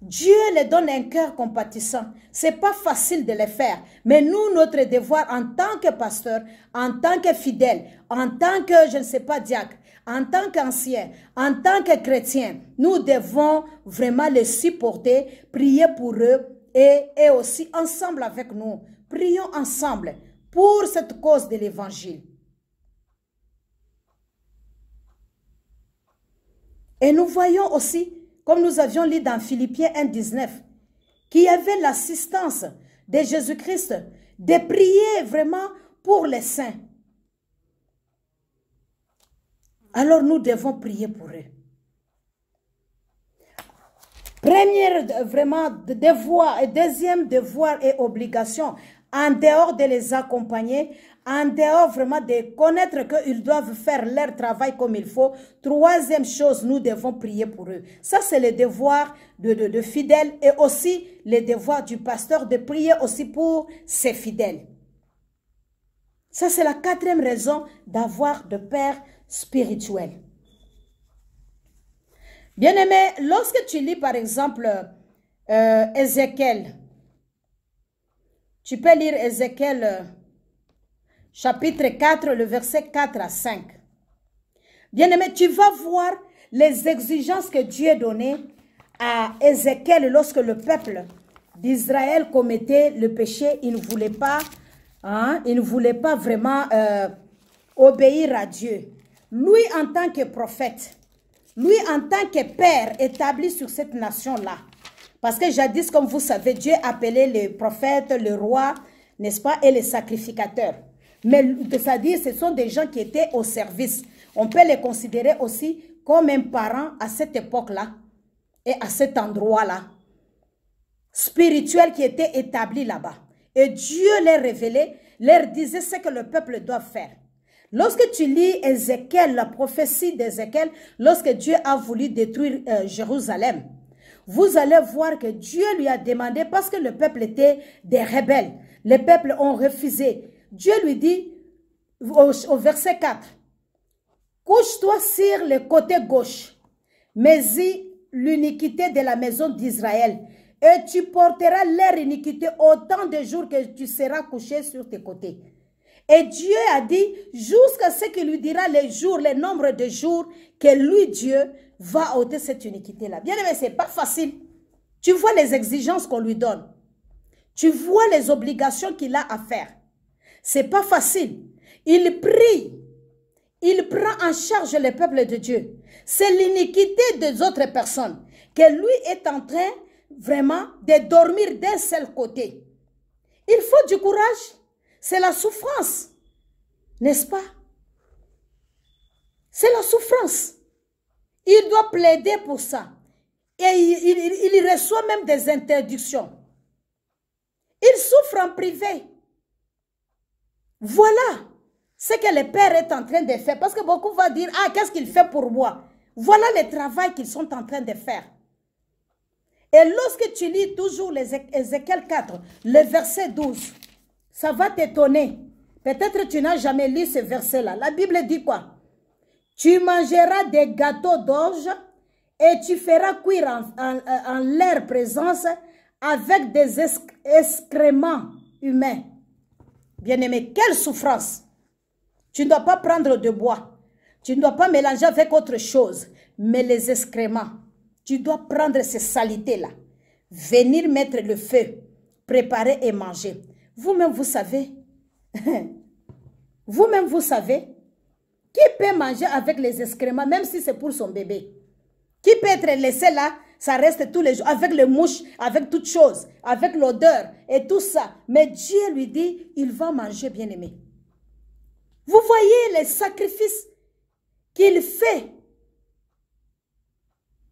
Dieu les donne un cœur compatissant. Ce n'est pas facile de le faire. Mais nous, notre devoir en tant que pasteur, en tant que fidèle, en tant que, je ne sais pas, diacre, en tant qu'ancien, en tant que chrétien, nous devons vraiment les supporter, prier pour eux et aussi ensemble avec nous. Prions ensemble pour cette cause de l'évangile. Et nous voyons aussi, comme nous avions lu dans Philippiens 1,19, qu'il y avait l'assistance de Jésus-Christ de prier vraiment pour les saints. Alors nous devons prier pour eux. Première vraiment devoir et deuxième devoir et obligation, en dehors de les accompagner, en dehors vraiment de connaître qu'ils doivent faire leur travail comme il faut. Troisième chose, nous devons prier pour eux. Ça, c'est le devoir de fidèles et aussi le devoir du pasteur de prier aussi pour ses fidèles. Ça, c'est la quatrième raison d'avoir de pères spirituels. Bien-aimé, lorsque tu lis par exemple Ézéchiel, tu peux lire Ézéchiel chapitre 4, le verset 4 à 5. Bien-aimé, tu vas voir les exigences que Dieu donnait à Ézéchiel lorsque le peuple d'Israël commettait le péché. Il ne voulait pas, vraiment obéir à Dieu. Lui, en tant que prophète, lui, en tant que père établi sur cette nation-là, parce que jadis, comme vous savez, Dieu appelait les prophètes, les rois, n'est-ce pas, et les sacrificateurs. Mais c'est-à-dire, ce sont des gens qui étaient au service. On peut les considérer aussi comme un parent à cette époque-là et à cet endroit-là, spirituel qui était établi là-bas. Et Dieu les révélait, leur disait ce que le peuple doit faire. Lorsque tu lis Ézéchiel, la prophétie d'Ézéchiel, lorsque Dieu a voulu détruire Jérusalem, vous allez voir que Dieu lui a demandé, parce que le peuple était des rebelles, les peuples ont refusé. Dieu lui dit, au verset 4, « Couche-toi sur le côté gauche, mais y l'iniquité de la maison d'Israël, et tu porteras leur iniquité autant de jours que tu seras couché sur tes côtés. » Et Dieu a dit, jusqu'à ce qu'il lui dira les jours, le nombre de jours que lui, Dieu, va ôter cette iniquité-là. Bien aimé, ce n'est pas facile. Tu vois les exigences qu'on lui donne. Tu vois les obligations qu'il a à faire. Ce n'est pas facile. Il prie. Il prend en charge le peuple de Dieu. C'est l'iniquité des autres personnes que lui est en train vraiment de dormir d'un seul côté. Il faut du courage. C'est la souffrance, n'est-ce pas? C'est la souffrance. Il doit plaider pour ça. Et il reçoit même des interdictions. Il souffre en privé. Voilà ce que le Père est en train de faire. Parce que beaucoup vont dire, ah, qu'est-ce qu'il fait pour moi? Voilà le travail qu'ils sont en train de faire. Et lorsque tu lis toujours Ézéchiel 4, le verset 12, ça va t'étonner. Peut-être tu n'as jamais lu ce verset-là. La Bible dit quoi? Tu mangeras des gâteaux d'orge et tu feras cuire en leur présence avec des excréments humains. Bien-aimé, quelle souffrance! Tu ne dois pas prendre de bois. Tu ne dois pas mélanger avec autre chose. Mais les excréments, tu dois prendre ces saletés-là. Venir mettre le feu, préparer et manger. Vous-même, vous savez. Vous-même, vous savez. Qui peut manger avec les excréments, même si c'est pour son bébé? Qui peut être laissé là, ça reste tous les jours, avec les mouches, avec toutes choses, avec l'odeur et tout ça. Mais Dieu lui dit, il va manger, bien-aimé. Vous voyez les sacrifices qu'il fait.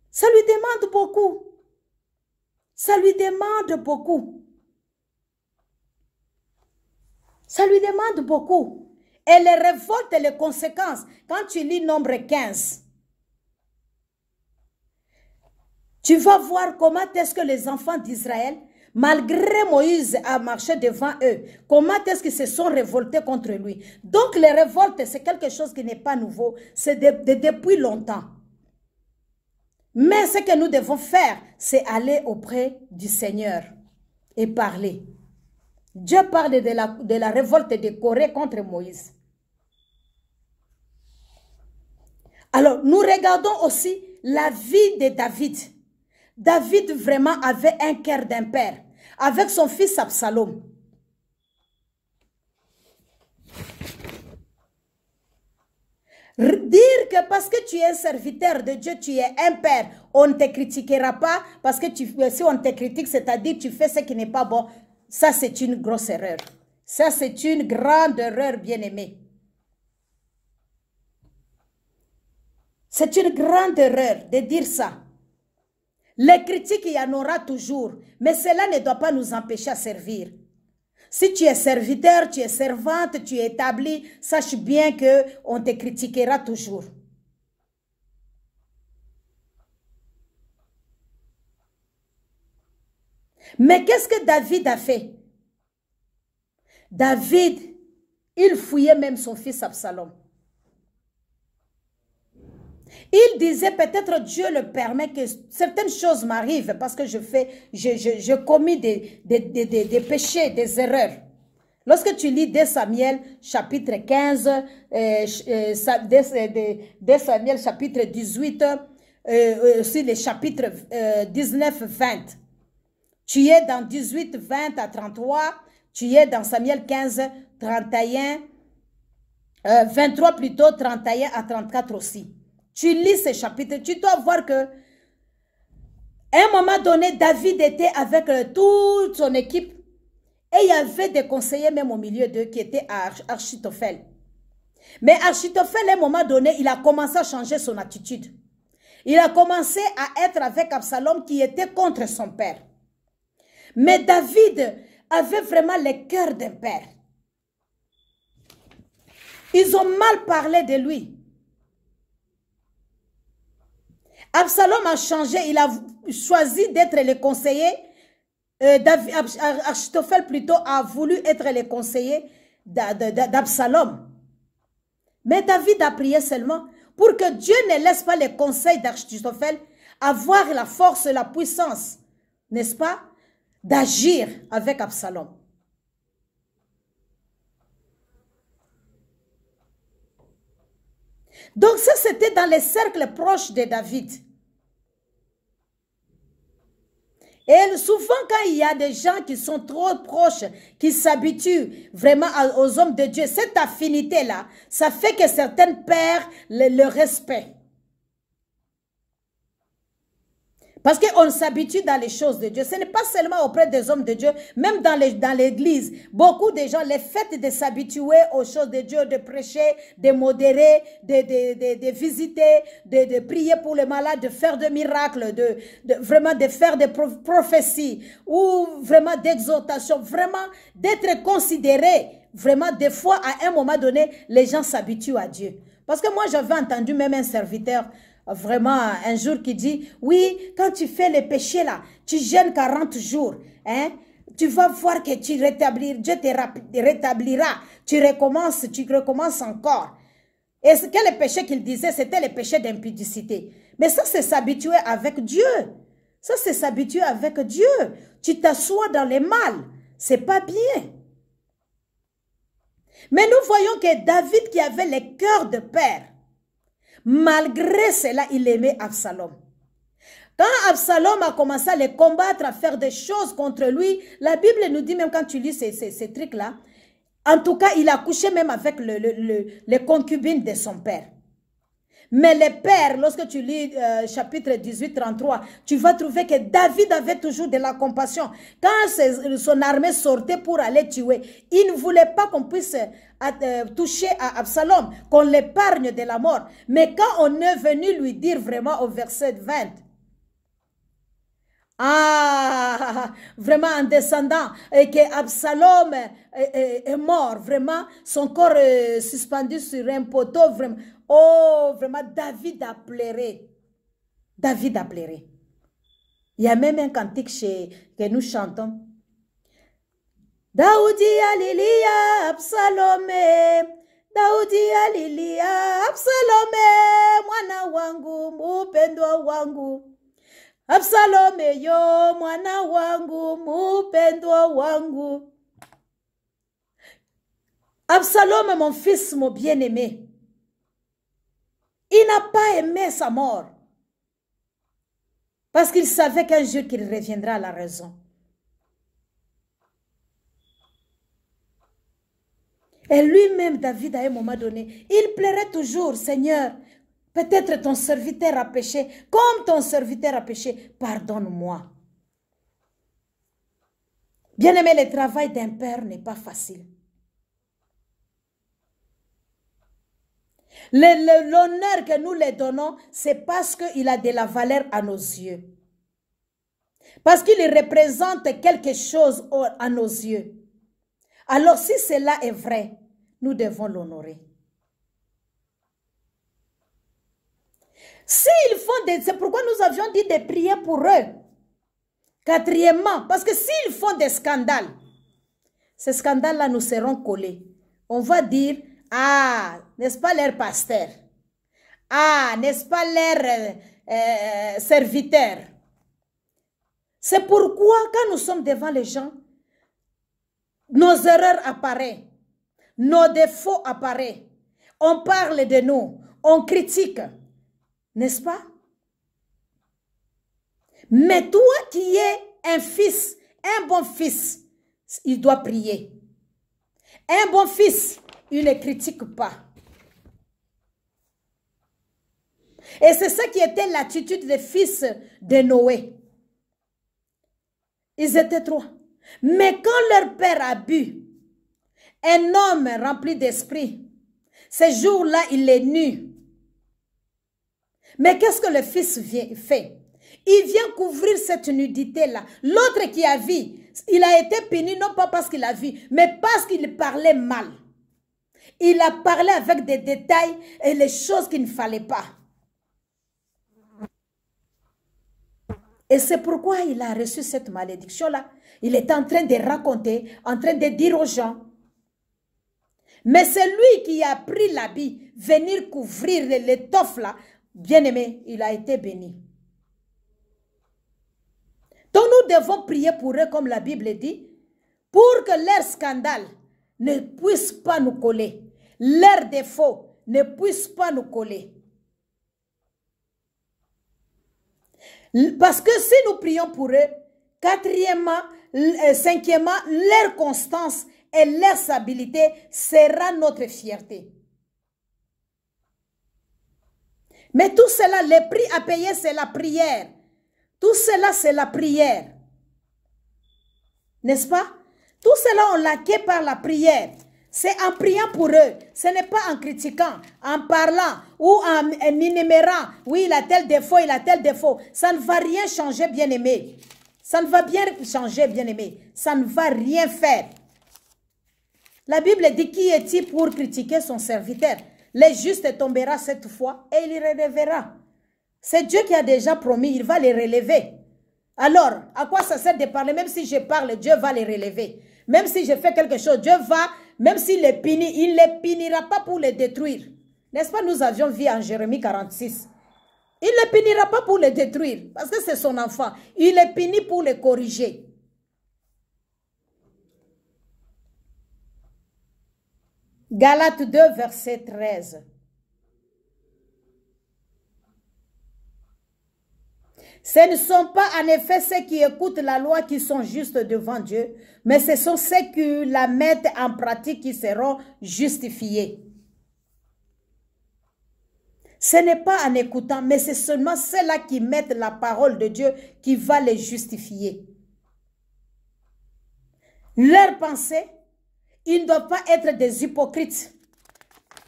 Ça lui demande beaucoup. Ça lui demande beaucoup. Ça lui demande beaucoup. Et les révoltes et les conséquences, quand tu lis Nombre 15, tu vas voir comment est-ce que les enfants d'Israël, malgré Moïse a marché devant eux, comment est-ce qu'ils se sont révoltés contre lui. Donc les révoltes, c'est quelque chose qui n'est pas nouveau, c'est depuis longtemps. Mais ce que nous devons faire, c'est aller auprès du Seigneur et parler. Dieu parle de la révolte de Corée contre Moïse. Alors, nous regardons aussi la vie de David. David vraiment avait un cœur d'un père avec son fils Absalom. Dire que parce que tu es un serviteur de Dieu, tu es un père, on ne te critiquera pas parce que si on te critique, c'est-à-dire que tu fais ce qui n'est pas bon, ça c'est une grosse erreur. Ça c'est une grande erreur, bien-aimé. C'est une grande erreur de dire ça. Les critiques, il y en aura toujours, mais cela ne doit pas nous empêcher à servir. Si tu es serviteur, tu es servante, tu es établi, sache bien qu'on te critiquera toujours. Mais qu'est-ce que David a fait? David, il fouillait même son fils Absalom. Il disait peut-être Dieu le permet que certaines choses m'arrivent parce que je commis des péchés, des erreurs. Lorsque tu lis 2 Samuel chapitre 15, 2 Samuel chapitre 18, aussi les chapitres 19-20, tu es dans 18-20 à 33, tu es dans Samuel 15, 31, 23 plutôt, 31 à 34 aussi. Tu lis ces chapitres, tu dois voir que à un moment donné, David était avec toute son équipe et il y avait des conseillers même au milieu d'eux qui étaient à Achitophel. Mais Achitophel, à un moment donné, il a commencé à changer son attitude. Il a commencé à être avec Absalom qui était contre son père. Mais David avait vraiment le cœur d'un père. Ils ont mal parlé de lui. Absalom a changé, il a choisi d'être le conseiller. Achitophel plutôt a voulu être le conseiller d'Absalom. Mais David a prié seulement pour que Dieu ne laisse pas les conseils d'Achitophel avoir la force, la puissance, n'est-ce pas, d'agir avec Absalom. Donc ça, c'était dans les cercles proches de David. Et souvent, quand il y a des gens qui sont trop proches, qui s'habituent vraiment aux hommes de Dieu, cette affinité-là, ça fait que certaines perdent le respect. Parce qu'on s'habitue dans les choses de Dieu. Ce n'est pas seulement auprès des hommes de Dieu, même dans l'église. Beaucoup de gens, les faits de s'habituer aux choses de Dieu, de prêcher, de modérer, de visiter, de prier pour les malades, de faire des miracles, vraiment de faire des prophéties ou vraiment d'exhortation, vraiment d'être considéré. Vraiment, des fois, à un moment donné, les gens s'habituent à Dieu. Parce que moi, j'avais entendu même un serviteur vraiment un jour qui dit, oui, quand tu fais les péchés là, tu jeûnes 40 jours, hein, tu vas voir que tu rétabliras, Dieu te rétablira, tu recommences encore. Et quel péché qu'il disait, c'était le péché d'impudicité. Mais ça, c'est s'habituer avec Dieu. Ça, c'est s'habituer avec Dieu. Tu t'assois dans le mal. C'est pas bien. Mais nous voyons que David qui avait le cœur de père, malgré cela, il aimait Absalom. Quand Absalom a commencé à le combattre, à faire des choses contre lui, la Bible nous dit, même quand tu lis ces trucs-là, en tout cas, il a couché même avec les concubines de son père. Mais le père, lorsque tu lis chapitre 18, 33, tu vas trouver que David avait toujours de la compassion. Quand son armée sortait pour aller tuer, il ne voulait pas qu'on puisse toucher à Absalom, qu'on l'épargne de la mort. Mais quand on est venu lui dire vraiment au verset 20, Ah, vraiment en descendant, et que Absalom est mort, vraiment, son corps est suspendu sur un poteau, vraiment. Oh, vraiment, David a pleuré. David a pleuré. Il y a même un cantique que nous chantons. Daoudi alilia Absalome, Daudi alilia Absalome, mwana wangu, mupendwa wangu. Absalome yo, mwana wangu, mupendwa wangu. Absalom, mon fils, mon bien-aimé, il n'a pas aimé sa mort. Parce qu'il savait qu'un jour qu'il reviendra à la raison. Et lui-même, David, à un moment donné, il plairait toujours, Seigneur, peut-être ton serviteur a péché, comme ton serviteur a péché, pardonne-moi. Bien-aimé, le travail d'un père n'est pas facile. L'honneur que nous lui donnons, c'est parce qu'il a de la valeur à nos yeux. Parce qu'il représente quelque chose à nos yeux. Alors si cela est vrai, nous devons l'honorer. S'ils font des... C'est pourquoi nous avions dit de prier pour eux. Quatrièmement, parce que s'ils font des scandales, ces scandales-là nous seront collés. On va dire, ah, n'est-ce pas leur pasteur? Ah, n'est-ce pas leur serviteur? C'est pourquoi quand nous sommes devant les gens, nos erreurs apparaissent, nos défauts apparaissent, on parle de nous, on critique, n'est-ce pas? Mais toi qui es un fils, un bon fils, il doit prier. Un bon fils, il ne critique pas. Et c'est ça qui était l'attitude des fils de Noé. Ils étaient trois. Mais quand leur père a bu, un homme rempli d'esprit, ce jour-là, il est nu. Mais qu'est-ce que le fils fait? Il vient couvrir cette nudité-là. L'autre qui a vu, il a été puni non pas parce qu'il a vu, mais parce qu'il parlait mal. Il a parlé avec des détails et les choses qu'il ne fallait pas. Et c'est pourquoi il a reçu cette malédiction-là. Il est en train de raconter, en train de dire aux gens. Mais c'est lui qui a pris l'habit, venir couvrir l'étoffe là. Bien aimé, il a été béni. Donc nous devons prier pour eux, comme la Bible dit, pour que leur scandale ne puisse pas nous coller. Leurs défauts ne puissent pas nous coller. Parce que si nous prions pour eux, quatrièmement, cinquièmement, leur constance et leur stabilité sera notre fierté. Mais tout cela, le prix à payer, c'est la prière. Tout cela, c'est la prière. N'est-ce pas? Tout cela, on l'acquiert par la prière. C'est en priant pour eux. Ce n'est pas en critiquant, en parlant ou en énumérant. Oui, il a tel défaut, il a tel défaut. Ça ne va rien changer, bien-aimé. Ça ne va bien changer, bien-aimé. Ça ne va rien faire. La Bible dit, qui est-il pour critiquer son serviteur? Le juste tombera cette fois et il relèvera. C'est Dieu qui a déjà promis, il va les relever. Alors, à quoi ça sert de parler? Même si je parle, Dieu va les relever. Même si je fais quelque chose, Dieu va, même s'il les punit, il ne les punira pas pour les détruire. N'est-ce pas, nous avions vu en Jérémie 46. Il ne les punira pas pour les détruire, parce que c'est son enfant. Il les punit pour les corriger. Galates 2, verset 13. Ce ne sont pas en effet ceux qui écoutent la loi qui sont justes devant Dieu, mais ce sont ceux qui la mettent en pratique qui seront justifiés. Ce n'est pas en écoutant, mais c'est seulement ceux-là qui mettent la parole de Dieu qui va les justifier. Leurs pensées, ils ne doivent pas être des hypocrites.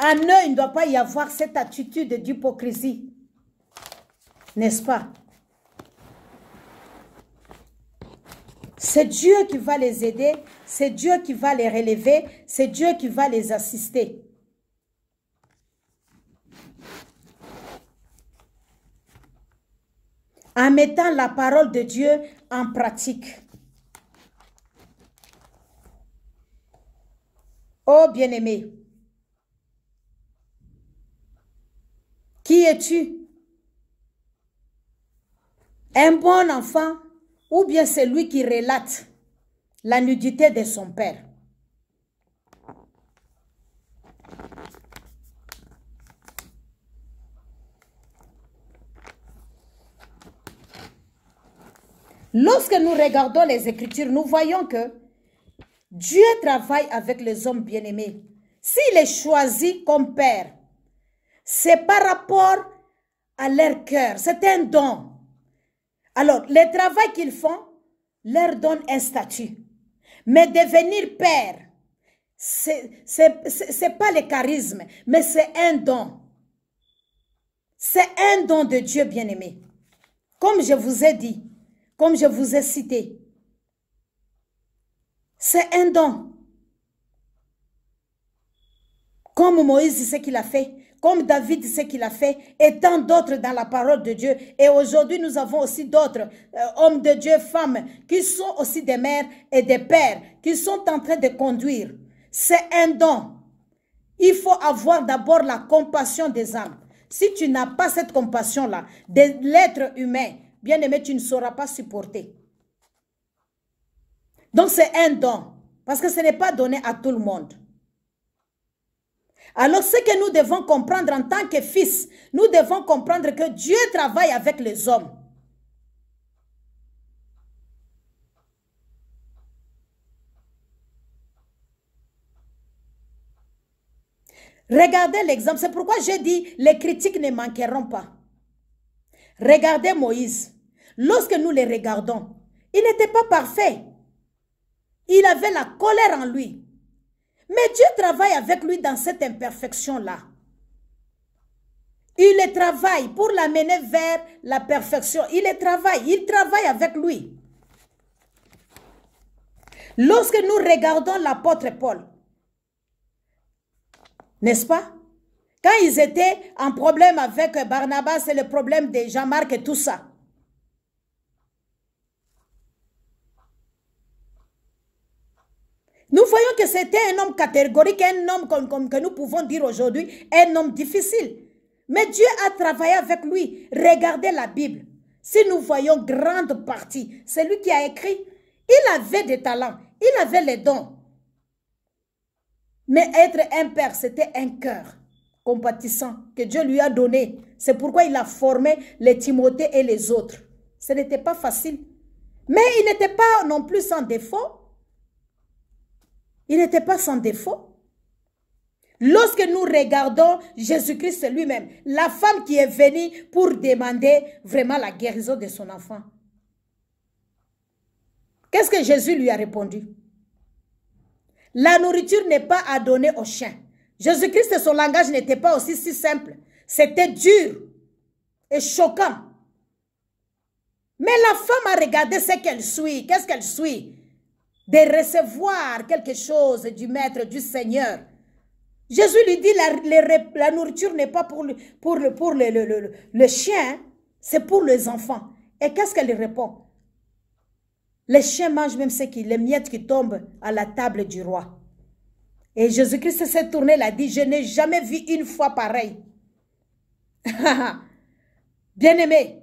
En eux, il ne doit pas y avoir cette attitude d'hypocrisie. N'est-ce pas? C'est Dieu qui va les aider, c'est Dieu qui va les relever, c'est Dieu qui va les assister. En mettant la parole de Dieu en pratique. Oh bien-aimé, qui es-tu? Un bon enfant ou bien celui qui relate la nudité de son père? Lorsque nous regardons les Écritures, nous voyons que Dieu travaille avec les hommes bien-aimés. S'il les choisit comme père, c'est par rapport à leur cœur. C'est un don. Alors, le travail qu'ils font leur donne un statut. Mais devenir père, c'est pas le charisme, mais c'est un don. C'est un don de Dieu bien-aimé. Comme je vous ai dit, comme je vous ai cité, c'est un don. Comme Moïse, ce qu'il a fait, comme David, ce qu'il a fait, et tant d'autres dans la parole de Dieu. Et aujourd'hui, nous avons aussi d'autres hommes de Dieu, femmes, qui sont aussi des mères et des pères, qui sont en train de conduire. C'est un don. Il faut avoir d'abord la compassion des âmes. Si tu n'as pas cette compassion-là, de l'être humain, bien aimé, tu ne sauras pas supporter. Donc c'est un don, parce que ce n'est pas donné à tout le monde. Alors ce que nous devons comprendre en tant que fils, nous devons comprendre que Dieu travaille avec les hommes. Regardez l'exemple, c'est pourquoi j'ai dit les critiques ne manqueront pas. Regardez Moïse, lorsque nous les regardons, il n'était pas parfait. Il avait la colère en lui. Mais Dieu travaille avec lui dans cette imperfection-là. Il le travaille pour l'amener vers la perfection. Il travaille avec lui. Lorsque nous regardons l'apôtre Paul, n'est-ce pas? Quand ils étaient en problème avec Barnabas, c'est le problème de Jean-Marc et tout ça. Nous voyons que c'était un homme catégorique, un homme comme que nous pouvons dire aujourd'hui, un homme difficile. Mais Dieu a travaillé avec lui. Regardez la Bible. Si nous voyons grande partie, c'est lui qui a écrit. Il avait des talents, il avait les dons. Mais être un père, c'était un cœur compatissant que Dieu lui a donné. C'est pourquoi il a formé les Timothée et les autres. Ce n'était pas facile. Mais il n'était pas non plus sans défaut. Il n'était pas sans défaut. Lorsque nous regardons Jésus-Christ lui-même, la femme qui est venue pour demander vraiment la guérison de son enfant. Qu'est-ce que Jésus lui a répondu? La nourriture n'est pas à donner aux chiens. Jésus-Christ, son langage n'était pas aussi si simple. C'était dur et choquant. Mais la femme a regardé ce qu'elle suit. Qu'est-ce qu'elle suit? De recevoir quelque chose du Maître, du Seigneur. Jésus lui dit, la nourriture n'est pas pour le chien, c'est pour les enfants. Et qu'est-ce qu'elle répond? Les chiens mangent même les miettes qui tombent à la table du roi. Et Jésus-Christ s'est tourné, il a dit, je n'ai jamais vu une fois pareil. Bien-aimé,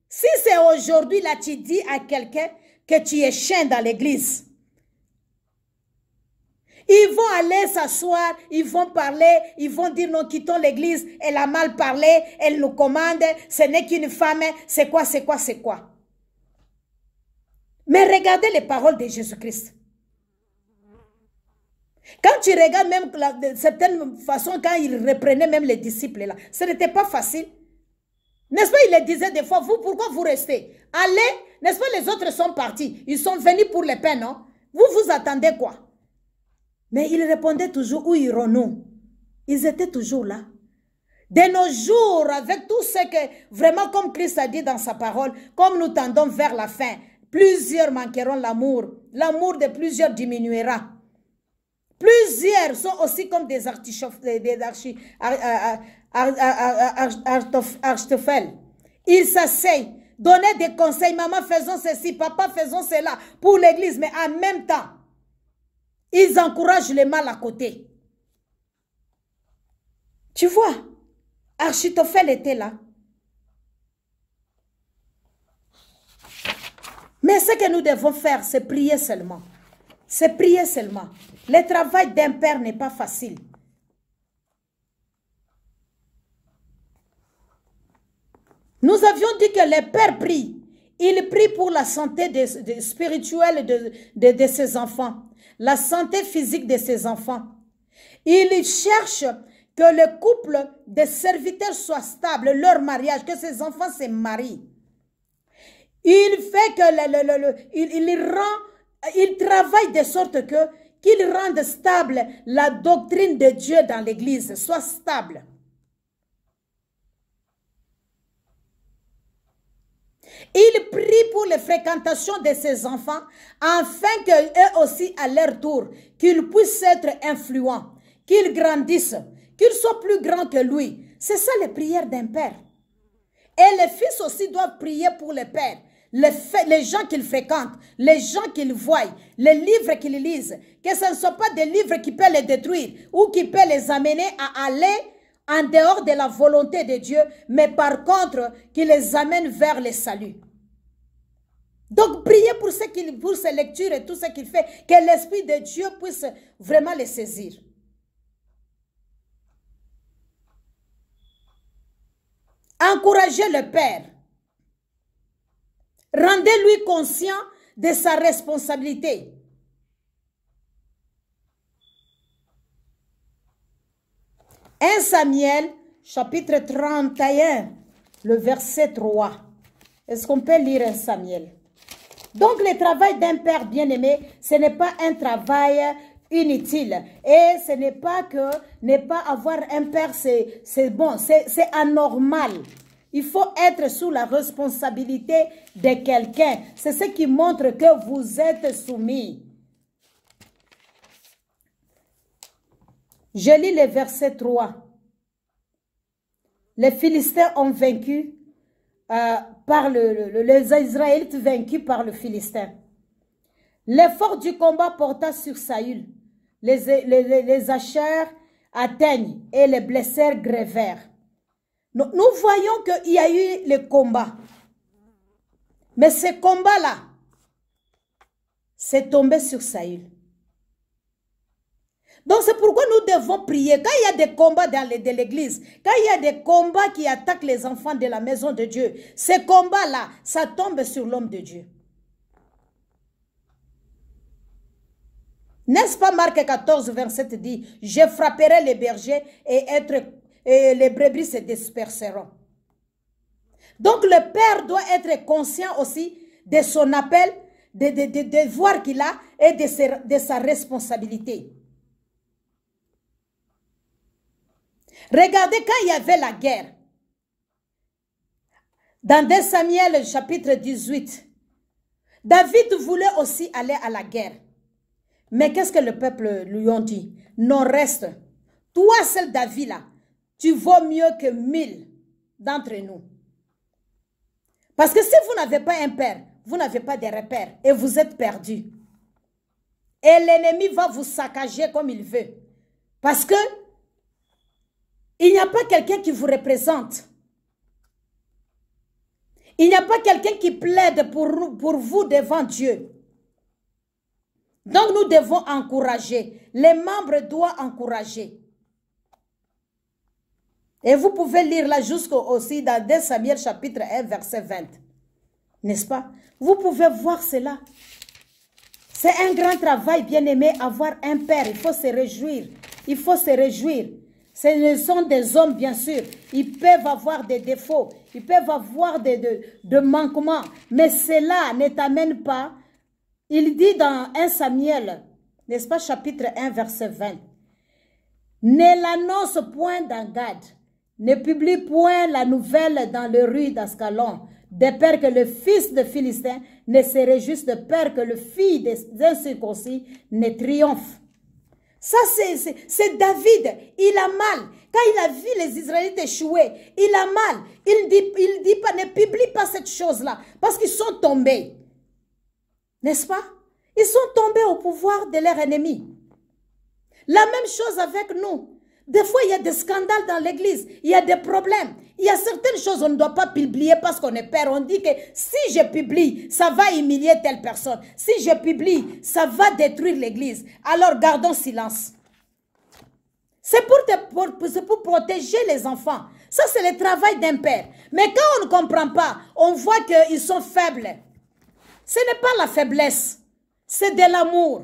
si c'est aujourd'hui, là, tu dis à quelqu'un que tu es chien dans l'église, ils vont aller s'asseoir, ils vont parler, ils vont dire non, quittons l'église, elle a mal parlé, elle nous commande, ce n'est qu'une femme, c'est quoi, c'est quoi, c'est quoi. Mais regardez les paroles de Jésus-Christ. Quand tu regardes même de certaines façons, quand il reprenait même les disciples là, ce n'était pas facile. N'est-ce pas, il les disait des fois, vous, pourquoi vous restez? Allez, n'est-ce pas, les autres sont partis, ils sont venus pour les pains, non? Vous, vous attendez quoi? Mais ils répondaient toujours, où irons-nous? Ils étaient toujours là. De nos jours, avec tout ce que, vraiment comme Christ a dit dans sa parole, comme nous tendons vers la fin, Plusieurs manqueront l'amour. L'amour de plusieurs diminuera. Plusieurs sont aussi comme des architophel. Ils s'asseyent, donnaient des conseils. Maman, faisons ceci, papa, faisons cela pour l'église. Mais en même temps, ils encouragent le mal à côté. Tu vois, Architophel était là. Mais ce que nous devons faire, c'est prier seulement. C'est prier seulement. Le travail d'un père n'est pas facile. Nous avions dit que les pères prient. Ils prient pour la santé spirituelle de ses enfants, la santé physique de ses enfants. Ils cherchent que le couple de serviteurs soit stable, leur mariage, que ses enfants se marient. Il fait que il travaille de sorte qu'il rende stable la doctrine de Dieu dans l'église, soit stable. Il prie pour les fréquentations de ses enfants, afin qu'eux aussi, à leur tour, qu'ils puissent être influents, qu'ils grandissent, qu'ils soient plus grands que lui. C'est ça les prières d'un père. Et les fils aussi doivent prier pour les pères. Les gens qu'ils fréquentent, les gens qu'ils voient, les livres qu'ils lisent, que ce ne soient pas des livres qui peuvent les détruire ou qui peuvent les amener à aller en dehors de la volonté de Dieu, mais par contre, qui les amène vers le salut. Donc, priez pour ces lectures et tout ce qu'il fait, que l'Esprit de Dieu puisse vraiment les saisir. Encouragez le Père. Rendez-lui conscient de sa responsabilité. « 1 Samuel, chapitre 31, le verset 3. Est-ce qu'on peut lire 1 Samuel? Donc, le travail d'un père bien-aimé, ce n'est pas un travail inutile. Et ce n'est pas que ne pas avoir un père, c'est bon, c'est anormal. Il faut être sous la responsabilité de quelqu'un. C'est ce qui montre que vous êtes soumis. Je lis le verset 3. Les Philistins ont vaincu les Israélites vaincus par le Philistin. L'effort du combat porta sur Saül. Les Achères atteignent et les blessés grèvèrent. Nous voyons qu'il y a eu le combat. Mais ce combat-là, c'est tombé sur Saül. Donc c'est pourquoi nous devons prier. Quand il y a des combats dans l'église, quand il y a des combats qui attaquent les enfants de la maison de Dieu, ces combats-là, ça tombe sur l'homme de Dieu. N'est-ce pas Marc 14, 27 dit, « Je frapperai les bergers et les brebis se disperseront. » Donc le Père doit être conscient aussi de son appel, des devoirs qu'il a et de sa responsabilité. Regardez quand il y avait la guerre. Dans 2 Samuel chapitre 18, David voulait aussi aller à la guerre. Mais qu'est-ce que le peuple lui ont dit? Non, reste. Toi seul David là, tu vaux mieux que 1000 d'entre nous. Parce que si vous n'avez pas un père, vous n'avez pas de repères et vous êtes perdu. Et l'ennemi va vous saccager comme il veut. Parce que il n'y a pas quelqu'un qui vous représente. Il n'y a pas quelqu'un qui plaide pour vous devant Dieu. Donc nous devons encourager. Les membres doivent encourager. Et vous pouvez lire là aussi dans 2 Samuel chapitre 1 verset 20. N'est-ce pas? Vous pouvez voir cela. C'est un grand travail, bien-aimé, avoir un père. Il faut se réjouir. Il faut se réjouir. Ce sont des hommes, bien sûr. Ils peuvent avoir des défauts. Ils peuvent avoir des manquements. Mais cela ne t'amène pas. Il dit dans 1 Samuel, n'est-ce pas, chapitre 1, verset 20. Ne l'annonce point dans Gad. Ne publie point la nouvelle dans les rues d'Ascalon. de peur que le fils de Philistin ne se réjouisse, de peur que le fils d'un circoncis ne triomphe. Ça, c'est David. Il a mal. Quand il a vu les Israélites échouer, il a mal. Il dit pas, ne publie pas cette chose-là. Parce qu'ils sont tombés. N'est-ce pas? Ils sont tombés au pouvoir de leur ennemi. La même chose avec nous. Des fois, il y a des scandales dans l'église. Il y a des problèmes. Il y a certaines choses qu'on ne doit pas publier parce qu'on est père. On dit que si je publie, ça va humilier telle personne. Si je publie, ça va détruire l'église. Alors, gardons silence. C'est pour protéger les enfants. Ça, c'est le travail d'un père. Mais quand on ne comprend pas, on voit qu'ils sont faibles. Ce n'est pas la faiblesse. C'est de l'amour.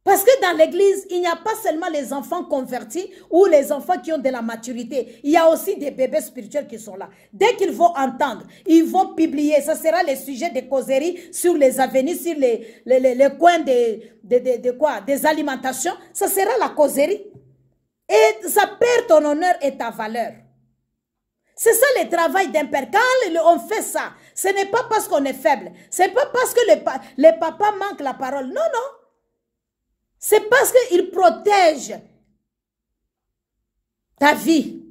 Parce que dans l'église, il n'y a pas seulement les enfants convertis ou les enfants qui ont de la maturité. Il y a aussi des bébés spirituels qui sont là. Dès qu'ils vont entendre, ils vont publier. Ça sera le sujet des causeries sur les avenirs, sur les coins des alimentations. Ça sera la causerie. Et ça perd ton honneur et ta valeur. C'est ça le travail d'un père. Quand on fait ça, ce n'est pas parce qu'on est faible. Ce n'est pas parce que les papas manquent la parole. Non, non. C'est parce qu'il protège ta vie.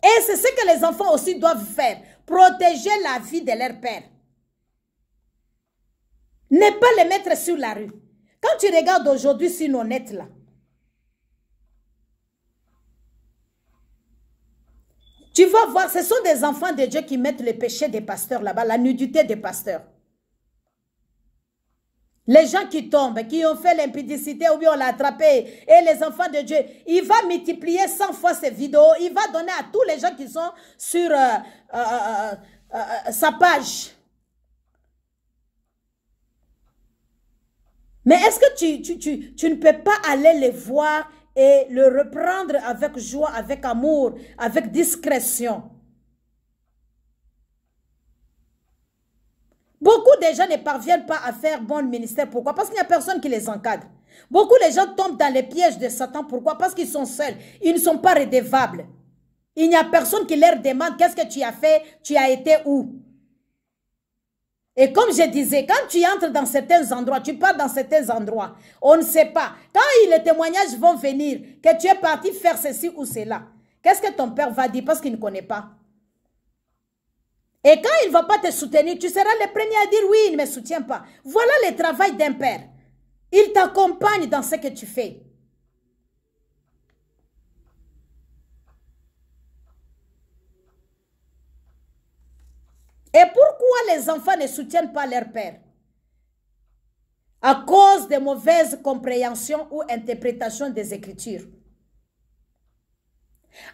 Et c'est ce que les enfants aussi doivent faire. Protéger la vie de leur père. Ne pas les mettre sur la rue. Quand tu regardes aujourd'hui sur nos nets là, tu vas voir, ce sont des enfants de Dieu qui mettent le péché des pasteurs là-bas, la nudité des pasteurs. Les gens qui tombent, qui ont fait l'impudicité ou bien on l'a attrapé, et les enfants de Dieu, il va multiplier 100 fois ces vidéos, il va donner à tous les gens qui sont sur sa page. Mais est-ce que tu ne peux pas aller les voir et le reprendre avec joie, avec amour, avec discrétion? Beaucoup de gens ne parviennent pas à faire bon ministère. Pourquoi? Parce qu'il n'y a personne qui les encadre. Beaucoup de gens tombent dans les pièges de Satan. Pourquoi? Parce qu'ils sont seuls. Ils ne sont pas redevables. Il n'y a personne qui leur demande qu'est-ce que tu as fait, tu as été où. Et comme je disais, quand tu entres dans certains endroits, tu pars dans certains endroits, on ne sait pas. Quand les témoignages vont venir, que tu es parti faire ceci ou cela, qu'est-ce que ton père va dire parce qu'il ne connaît pas? Et quand il ne va pas te soutenir, tu seras le premier à dire oui, il ne me soutient pas. Voilà le travail d'un père. Il t'accompagne dans ce que tu fais. Et pourquoi les enfants ne soutiennent pas leur père? À cause de mauvaises compréhensions ou interprétations des Écritures.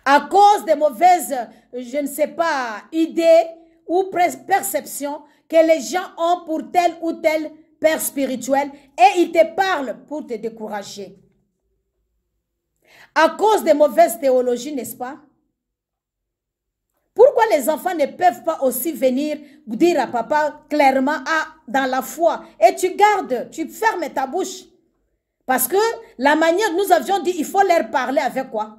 À cause de mauvaises, je ne sais pas, idées ou perception que les gens ont pour tel ou tel père spirituel et ils te parlent pour te décourager. À cause de mauvaises théologies, n'est-ce pas? Pourquoi les enfants ne peuvent pas aussi venir dire à papa clairement, ah, dans la foi, et tu gardes, tu fermes ta bouche? Parce que la manière, nous avions dit, il faut leur parler avec quoi?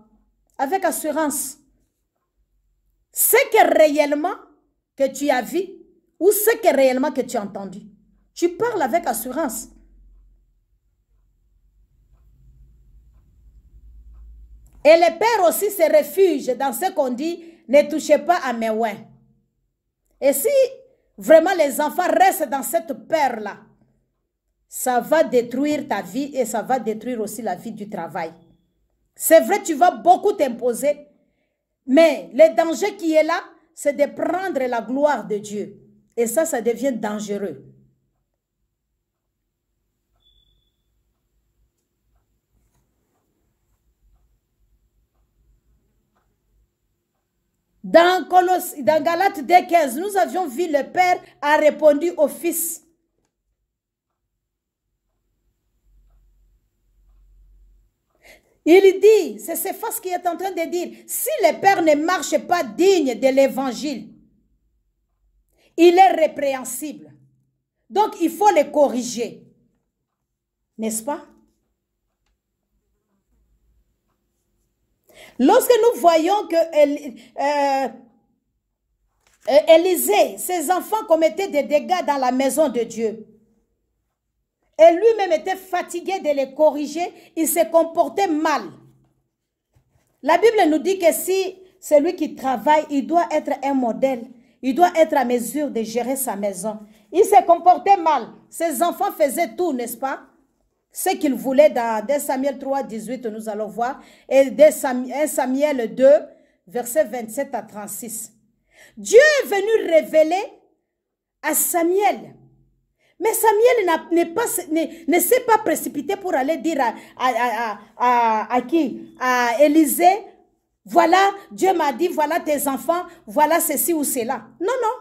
Avec assurance. C'est que réellement que tu as vu ou ce que réellement que tu as entendu. Tu parles avec assurance. Et les pères aussi se réfugient dans ce qu'on dit, ne touchez pas à mes oins. Et si vraiment les enfants restent dans cette peur-là, ça va détruire ta vie et ça va détruire aussi la vie du travail. C'est vrai, tu vas beaucoup t'imposer, mais le danger qui est là, c'est de prendre la gloire de Dieu. Et ça devient dangereux. Dans Galates 2,15, nous avions vu le Père a répondu au Fils. Il dit, c'est Céphas qui est en train de dire, si le Père ne marche pas digne de l'Évangile, il est répréhensible. Donc, il faut le corriger. N'est-ce pas? Lorsque nous voyons que Élisée, ses enfants commettaient des dégâts dans la maison de Dieu. Et lui-même était fatigué de les corriger. Il se comportait mal. La Bible nous dit que si celui qui travaille, il doit être un modèle. Il doit être à mesure de gérer sa maison. Il se comportait mal. Ses enfants faisaient tout, n'est-ce pas? Ce qu'il voulait dans 2 Samuel 3, 18, nous allons voir. Et 1 Samuel 2, versets 27 à 36. Dieu est venu révéler à Samuel. Mais Samuel ne s'est pas précipité pour aller dire à qui? À Élisée, voilà, Dieu m'a dit, voilà tes enfants, voilà ceci ou cela. Non, non.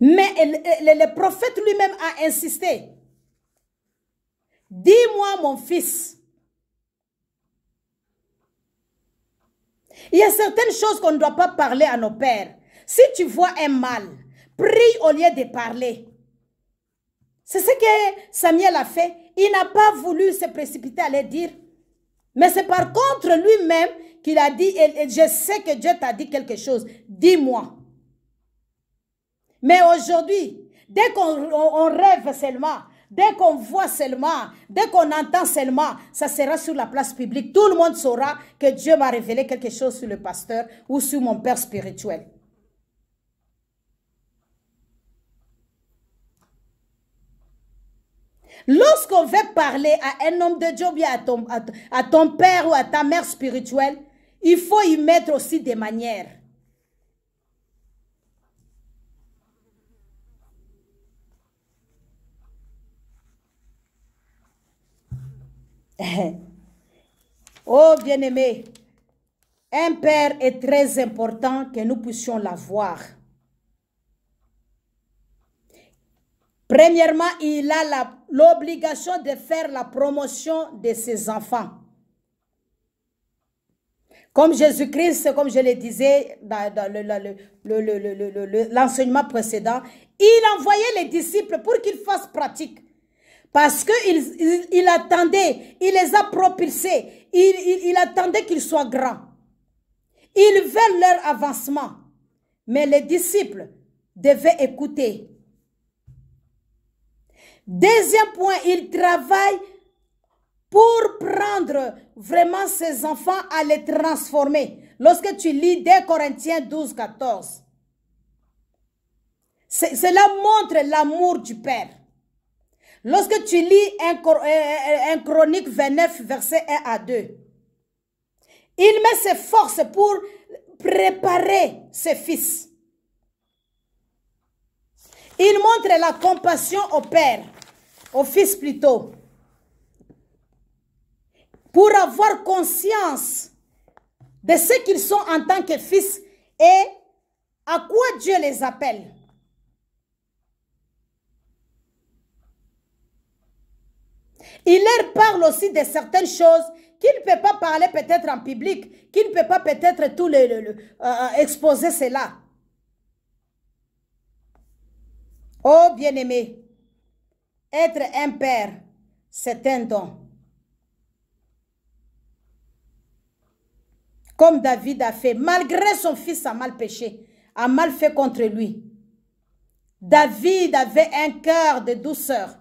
Mais le prophète lui-même a insisté. Dis-moi, mon fils. Il y a certaines choses qu'on ne doit pas parler à nos pères. Si tu vois un mal, prie au lieu de parler. C'est ce que Samuel a fait. Il n'a pas voulu se précipiter à aller dire. Mais c'est par contre lui-même qu'il a dit, et je sais que Dieu t'a dit quelque chose. Dis-moi. Mais aujourd'hui, dès qu'on rêve seulement, dès qu'on voit seulement, dès qu'on entend seulement, ça sera sur la place publique. Tout le monde saura que Dieu m'a révélé quelque chose sur le pasteur ou sur mon père spirituel. Lorsqu'on veut parler à un homme de Dieu, bien à ton père ou à ta mère spirituelle, il faut y mettre aussi des manières. Oh, bien-aimé, un père est très important que nous puissions l'avoir. Premièrement, il a l'obligation de faire la promotion de ses enfants. Comme Jésus-Christ, comme je le disais dans l'enseignement précédent, il envoyait les disciples pour qu'ils fassent pratique. Parce qu'il attendait, il les a propulsés, il attendait qu'ils soient grands. Ils veulent leur avancement. Mais les disciples devaient écouter. Deuxième point, il travaille pour prendre vraiment ses enfants à les transformer. Lorsque tu lis 2 Corinthiens 12, 14, cela montre l'amour du Père. Lorsque tu lis 1 Chronique 29, verset 1 à 2, il met ses forces pour préparer ses fils. Il montre la compassion au Père, au Fils plutôt, pour avoir conscience de ce qu'ils sont en tant que fils et à quoi Dieu les appelle. Il leur parle aussi de certaines choses qu'il ne peut pas parler peut-être en public, qu'il ne peut pas peut-être exposer cela. Oh bien-aimé, être un père, c'est un don. Comme David a fait, malgré son fils a mal péché, a mal fait contre lui. David avait un cœur de douceur.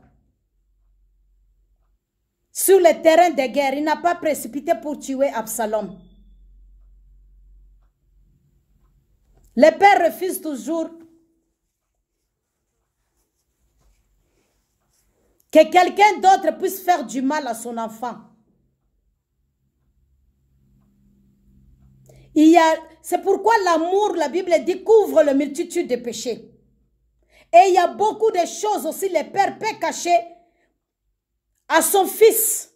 Sur le terrain de guerre, il n'a pas précipité pour tuer Absalom. Les pères refusent toujours que quelqu'un d'autre puisse faire du mal à son enfant. C'est pourquoi l'amour, la Bible dit, couvre la multitude de péchés. Et il y a beaucoup de choses aussi, le père peut cacher à son fils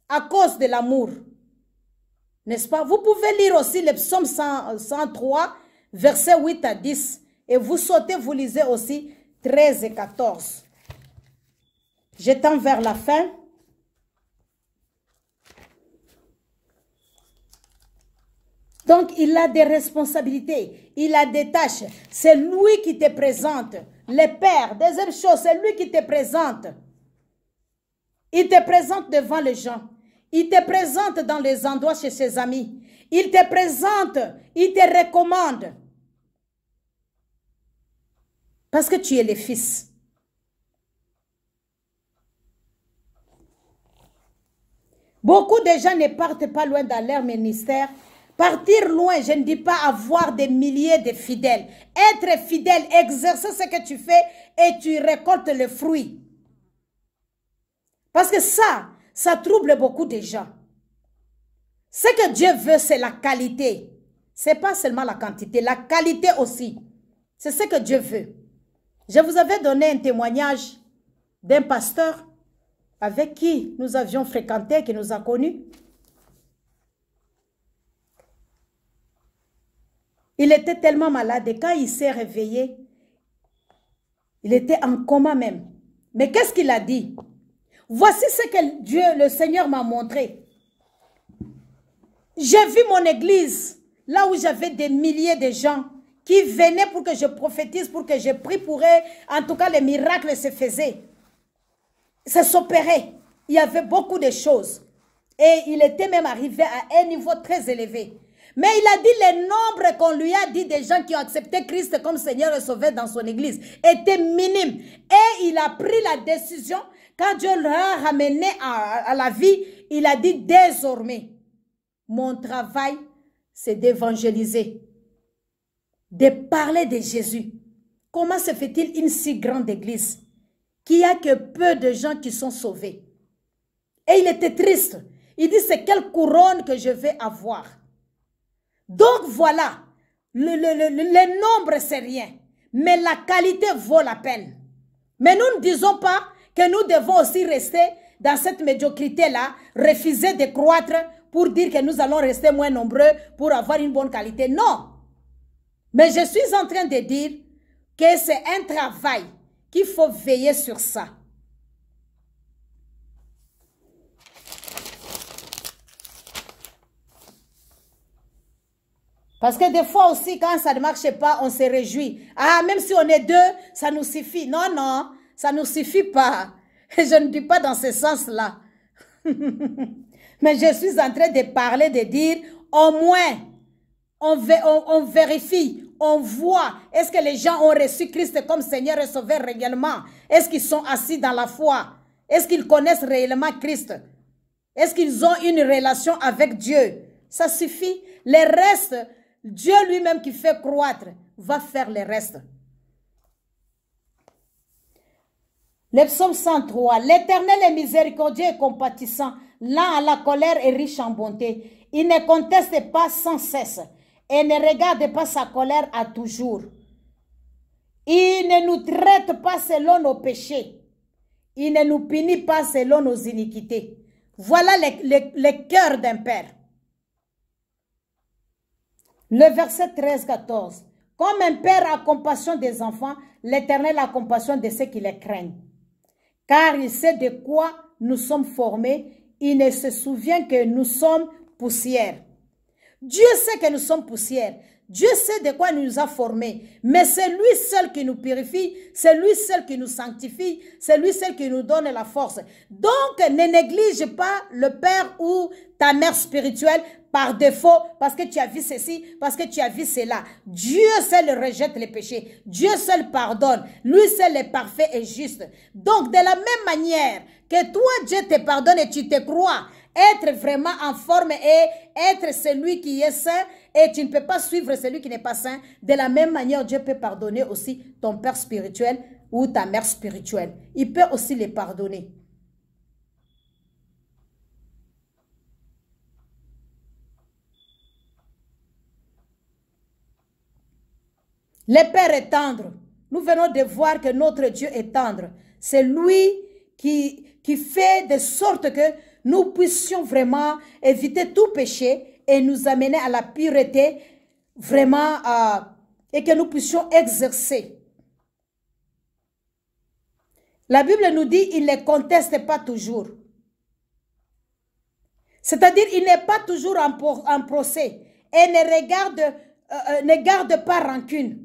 à cause de l'amour. N'est-ce pas? Vous pouvez lire aussi le psaume 103, versets 8 à 10. Et vous sautez, vous lisez aussi 13 et 14. Je tends vers la fin. Donc, il a des responsabilités, il a des tâches. C'est lui qui te présente. Le Père, deuxième chose, c'est lui qui te présente. Il te présente devant les gens. Il te présente dans les endroits chez ses amis. Il te présente, il te recommande. Parce que tu es le fils. Beaucoup de gens ne partent pas loin dans leur ministère. Partir loin, je ne dis pas avoir des milliers de fidèles. Être fidèle, exercer ce que tu fais et tu récoltes le fruit. Parce que ça trouble beaucoup de gens. Ce que Dieu veut, c'est la qualité. Ce n'est pas seulement la quantité, la qualité aussi. C'est ce que Dieu veut. Je vous avais donné un témoignage d'un pasteur avec qui nous avions fréquenté, qui nous a connus. Il était tellement malade et quand il s'est réveillé, il était en coma même. Mais qu'est-ce qu'il a dit? Voici ce que Dieu, le Seigneur m'a montré. J'ai vu mon église, là où j'avais des milliers de gens qui venaient pour que je prophétise, pour que je prie pour eux. En tout cas, les miracles se faisaient. Ça s'opérait. Il y avait beaucoup de choses. Et il était même arrivé à un niveau très élevé. Mais il a dit les nombres qu'on lui a dit des gens qui ont accepté Christ comme Seigneur et Sauveur dans son église étaient minimes. Et il a pris la décision, quand Dieu l'a ramené à la vie, il a dit désormais, mon travail, c'est d'évangéliser, de parler de Jésus. Comment se fait-il une si grande église qu'il n'y a que peu de gens qui sont sauvés? Et il était triste. Il dit, c'est quelle couronne que je vais avoir? Donc voilà, le nombre c'est rien, mais la qualité vaut la peine. Mais nous ne disons pas que nous devons aussi rester dans cette médiocrité-là, refuser de croître pour dire que nous allons rester moins nombreux pour avoir une bonne qualité. Non. Mais je suis en train de dire que c'est un travail qu'il faut veiller sur ça. Parce que des fois aussi, quand ça ne marche pas, on se réjouit. Ah, même si on est deux, ça nous suffit. Non, non, ça ne nous suffit pas. Je ne dis pas dans ce sens-là. Mais je suis en train de parler, de dire, au moins, on vérifie, on voit. Est-ce que les gens ont reçu Christ comme Seigneur et Sauveur réellement? Est-ce qu'ils sont assis dans la foi? Est-ce qu'ils connaissent réellement Christ? Est-ce qu'ils ont une relation avec Dieu? Ça suffit. Le reste, Dieu lui-même qui fait croître, va faire le reste. Le psaume 103. L'Éternel est miséricordieux et compatissant, lent à la colère et riche en bonté. Il ne conteste pas sans cesse et ne regarde pas sa colère à toujours. Il ne nous traite pas selon nos péchés. Il ne nous punit pas selon nos iniquités. Voilà le cœur d'un père. Le verset 13-14. Comme un père a compassion des enfants, l'Éternel a compassion de ceux qui les craignent. Car il sait de quoi nous sommes formés, il ne se souvient que nous sommes poussière. Dieu sait que nous sommes poussière. Dieu sait de quoi il nous a formés. Mais c'est lui seul qui nous purifie, c'est lui seul qui nous sanctifie, c'est lui seul qui nous donne la force. Donc, ne néglige pas le père ou ta mère spirituelle par défaut, parce que tu as vu ceci, parce que tu as vu cela. Dieu seul rejette les péchés. Dieu seul pardonne. Lui seul est parfait et juste. Donc, de la même manière que toi, Dieu te pardonne et tu te crois être vraiment en forme et être celui qui est saint, et tu ne peux pas suivre celui qui n'est pas saint, de la même manière, Dieu peut pardonner aussi ton père spirituel ou ta mère spirituelle. Il peut aussi les pardonner. Le Père est tendre. Nous venons de voir que notre Dieu est tendre. C'est lui qui fait de sorte que nous puissions vraiment éviter tout péché et nous amener à la pureté, vraiment, et que nous puissions exercer. La Bible nous dit, il ne conteste pas toujours. C'est-à-dire, il n'est pas toujours en procès et ne garde pas rancune.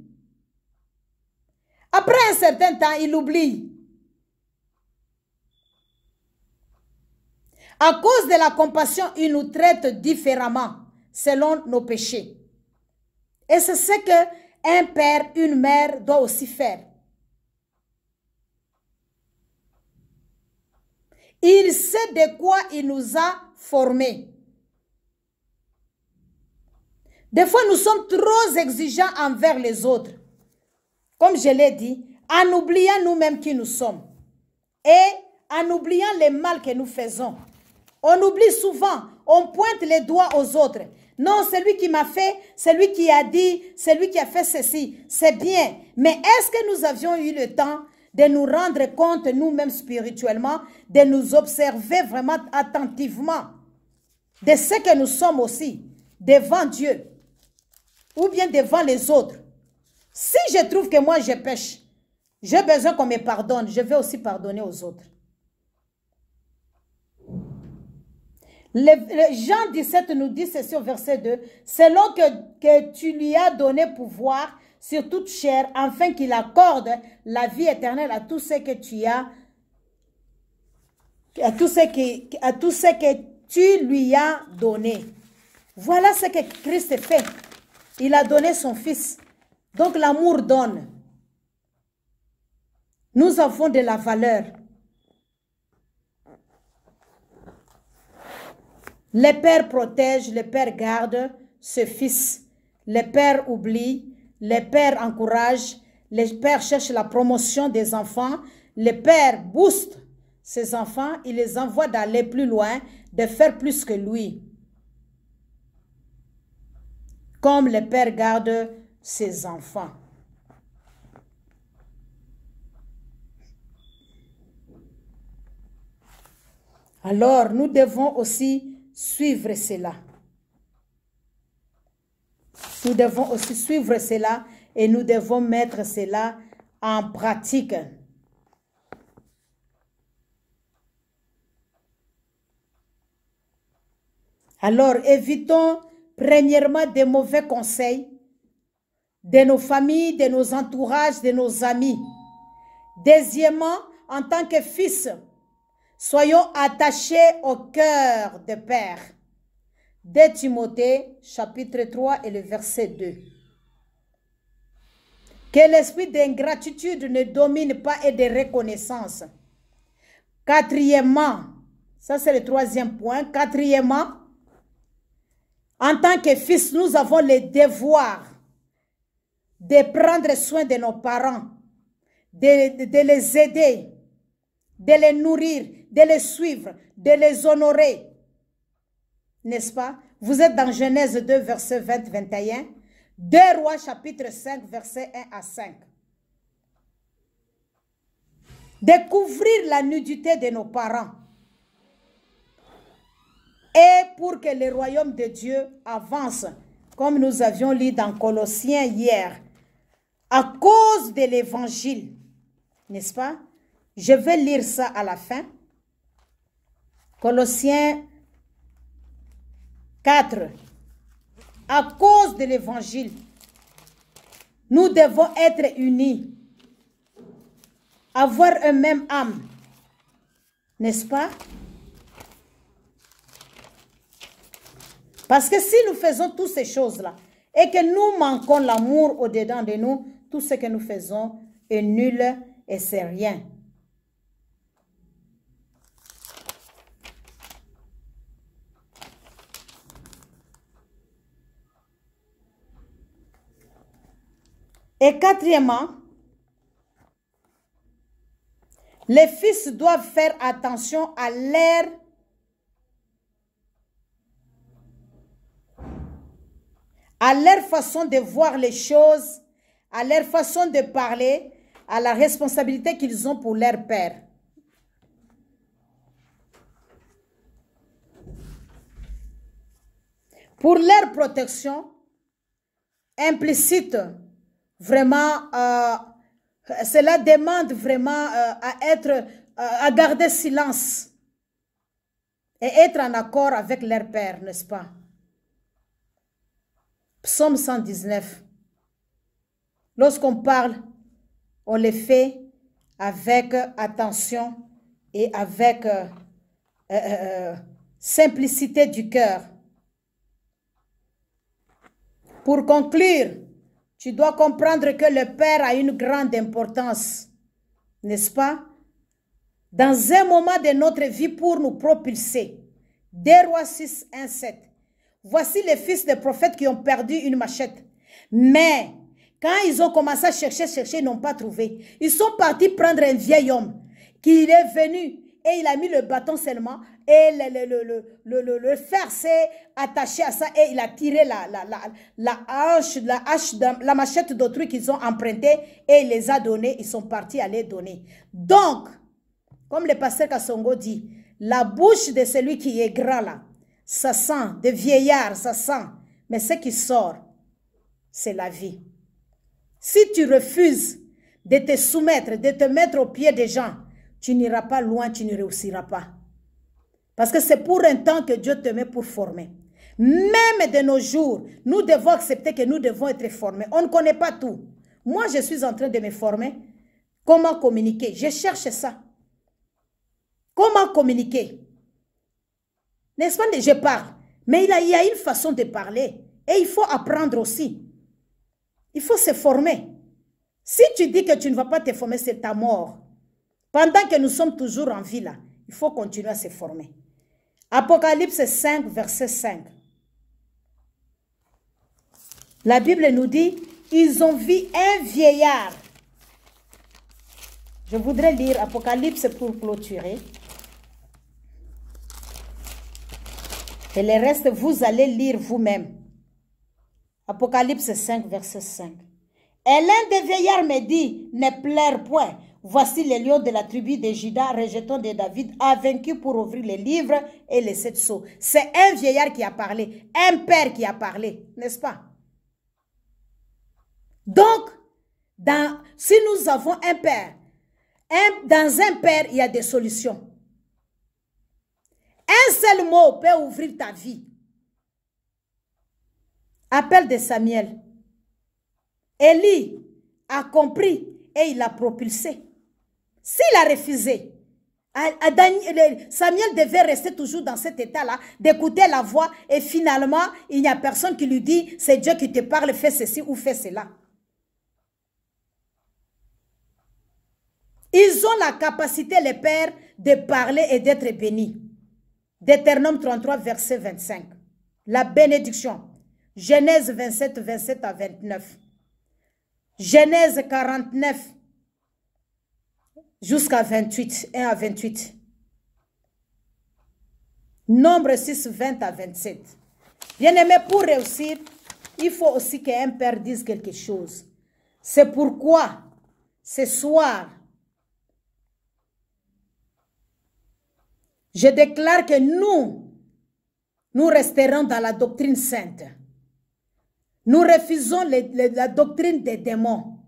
Après un certain temps, il oublie. À cause de la compassion, il nous traite différemment selon nos péchés. Et c'est ce qu'un père, une mère doit aussi faire. Il sait de quoi il nous a formés. Des fois, nous sommes trop exigeants envers les autres. Comme je l'ai dit, en oubliant nous-mêmes qui nous sommes. Et en oubliant les mal que nous faisons. On oublie souvent, on pointe les doigts aux autres. Non, c'est lui qui m'a fait, c'est lui qui a dit, c'est lui qui a fait ceci. C'est bien. Mais est-ce que nous avions eu le temps de nous rendre compte nous-mêmes spirituellement, de nous observer vraiment attentivement de ce que nous sommes aussi devant Dieu ou bien devant les autres? Si je trouve que moi je pêche, j'ai besoin qu'on me pardonne, je vais aussi pardonner aux autres. Jean 17 nous dit ceci au verset 2, « Selon que tu lui as donné pouvoir sur toute chair, afin qu'il accorde la vie éternelle à tous ceux que tu as, à tous ceux que tu lui as donné. » Voilà ce que Christ fait. Il a donné son Fils. Donc l'amour donne. Nous avons de la valeur. Les pères protègent, les pères gardent ce fils. Les pères oublient, les pères encouragent, les pères cherchent la promotion des enfants. Les pères boostent ses enfants, ils les envoient d'aller plus loin, de faire plus que lui. Comme les pères gardent ses enfants. Alors, nous devons aussi suivre cela. Nous devons aussi suivre cela et nous devons mettre cela en pratique. Alors, évitons premièrement des mauvais conseils de nos familles, de nos entourages, de nos amis. Deuxièmement, en tant que fils, soyons attachés au cœur de Père. 2 Timothée, chapitre 3 et le verset 2. Que l'esprit d'ingratitude ne domine pas et de reconnaissance. Quatrièmement, ça c'est le troisième point. Quatrièmement, en tant que fils, nous avons le devoir de prendre soin de nos parents, de les aider, de les nourrir, de les suivre, de les honorer. N'est-ce pas? Vous êtes dans Genèse 2, verset 20-21. 2 Rois, chapitre 5, verset 1 à 5. Découvrir la nudité de nos parents. Et pour que le royaume de Dieu avance, comme nous avions lu dans Colossiens hier, à cause de l'évangile, n'est-ce pas? Je vais lire ça à la fin. Colossiens 4. À cause de l'évangile, nous devons être unis, avoir un même âme, n'est-ce pas? Parce que si nous faisons toutes ces choses-là et que nous manquons l'amour au-dedans de nous, tout ce que nous faisons est nul et c'est rien. Et quatrièmement, les fils doivent faire attention à leur façon de voir les choses, à leur façon de parler, à la responsabilité qu'ils ont pour leur père. Pour leur protection implicite, vraiment, cela demande vraiment à garder silence et être en accord avec leur père, n'est-ce pas? Psaume 119. Lorsqu'on parle, on le fait avec attention et avec simplicité du cœur. Pour conclure, tu dois comprendre que le Père a une grande importance, n'est-ce pas? Dans un moment de notre vie pour nous propulser. 2 Rois 6, 1, 7. Voici les fils des prophètes qui ont perdu une machette. Mais quand ils ont commencé à chercher, ils n'ont pas trouvé. Ils sont partis prendre un vieil homme qui est venu et il a mis le bâton seulement et le fer s'est attaché à ça et il a tiré la machette d'autrui qu'ils ont empruntée et il les a donnés. Ils sont partis à les donner. Donc, comme le pasteur Kassongo dit, la bouche de celui qui est grand là, ça sent, de vieillard, ça sent. Mais ce qui sort, c'est la vie. Si tu refuses de te soumettre, de te mettre aux pieds des gens, tu n'iras pas loin, tu ne réussiras pas. Parce que c'est pour un temps que Dieu te met pour former. Même de nos jours, nous devons accepter que nous devons être formés. On ne connaît pas tout. Moi, je suis en train de me former. Comment communiquer? Je cherche ça. Comment communiquer? N'est-ce pas? Je parle. Mais il y a une façon de parler. Et il faut apprendre aussi. Il faut se former. Si tu dis que tu ne vas pas te former, c'est ta mort. Pendant que nous sommes toujours en vie là, il faut continuer à se former. Apocalypse 5, verset 5. La Bible nous dit, ils ont vu un vieillard. Je voudrais lire Apocalypse pour clôturer. Et le reste, vous allez lire vous-même. Apocalypse 5, verset 5. Et l'un des vieillards me dit, ne pleure point. Voici les lions de la tribu de Juda, rejeton de David, a vaincu pour ouvrir les livres et les 7 sceaux. C'est un vieillard qui a parlé, un père qui a parlé, n'est-ce pas? Donc, si nous avons un père, dans un père, il y a des solutions. Un seul mot peut ouvrir ta vie. Appel de Samuel. Élie a compris et il a propulsé. S'il a refusé, Samuel devait rester toujours dans cet état-là, d'écouter la voix et finalement, il n'y a personne qui lui dit, c'est Dieu qui te parle, fais ceci ou fais cela. Ils ont la capacité, les pères, de parler et d'être bénis. Deutéronome 33, verset 25. La bénédiction. Genèse 27, 27 à 29. Genèse 49 jusqu'à 28, 1 à 28. Nombre 6, 20 à 27. Bien-aimé, pour réussir, il faut aussi qu'un père dise quelque chose. C'est pourquoi, ce soir, je déclare que nous resterons dans la doctrine sainte. Nous refusons la doctrine des démons.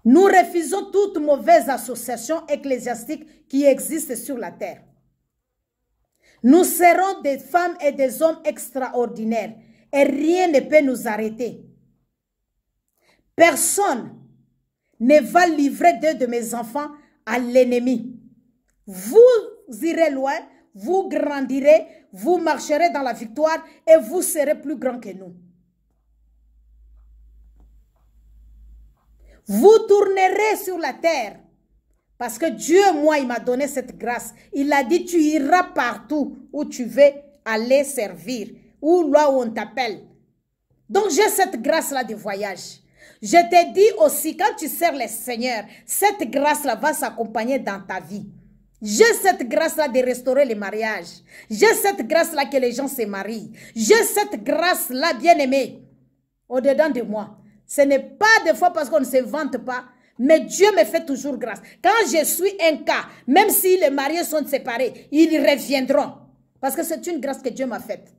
Nous refusons toute mauvaise association ecclésiastique qui existe sur la terre. Nous serons des femmes et des hommes extraordinaires et rien ne peut nous arrêter. Personne ne va livrer deux de mes enfants à l'ennemi. Vous irez loin, vous grandirez, vous marcherez dans la victoire et vous serez plus grand que nous. Vous tournerez sur la terre parce que Dieu, moi, il m'a donné cette grâce. Il a dit, tu iras partout où tu veux aller servir ou là où on t'appelle. Donc, j'ai cette grâce-là de voyage. Je te dis aussi, quand tu sers le Seigneur, cette grâce-là va s'accompagner dans ta vie. J'ai cette grâce-là de restaurer les mariages. J'ai cette grâce-là que les gens se marient. J'ai cette grâce-là, bien-aimée, au-dedans de moi. Ce n'est pas des fois parce qu'on ne se vante pas, mais Dieu me fait toujours grâce. Quand je suis un cas, même si les mariés sont séparés, ils reviendront. Parce que c'est une grâce que Dieu m'a faite.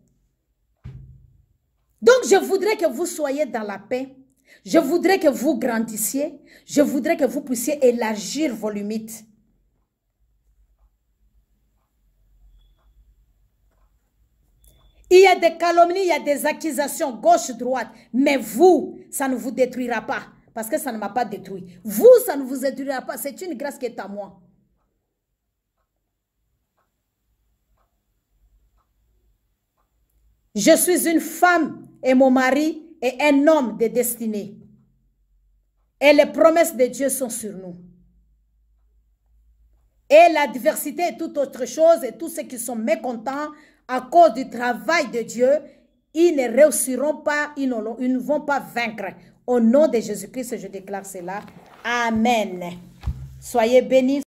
Donc, je voudrais que vous soyez dans la paix. Je voudrais que vous grandissiez. Je voudrais que vous puissiez élargir vos limites. Il y a des calomnies, il y a des accusations gauche-droite. Mais vous, ça ne vous détruira pas. Parce que ça ne m'a pas détruit. Vous, ça ne vous détruira pas. C'est une grâce qui est à moi. Je suis une femme et mon mari est un homme de destinée. Et les promesses de Dieu sont sur nous. Et la diversité est toute autre chose, et tous ceux qui sont mécontents à cause du travail de Dieu, ils ne réussiront pas, ils ne vont pas vaincre. Au nom de Jésus-Christ, je déclare cela. Amen. Soyez bénis.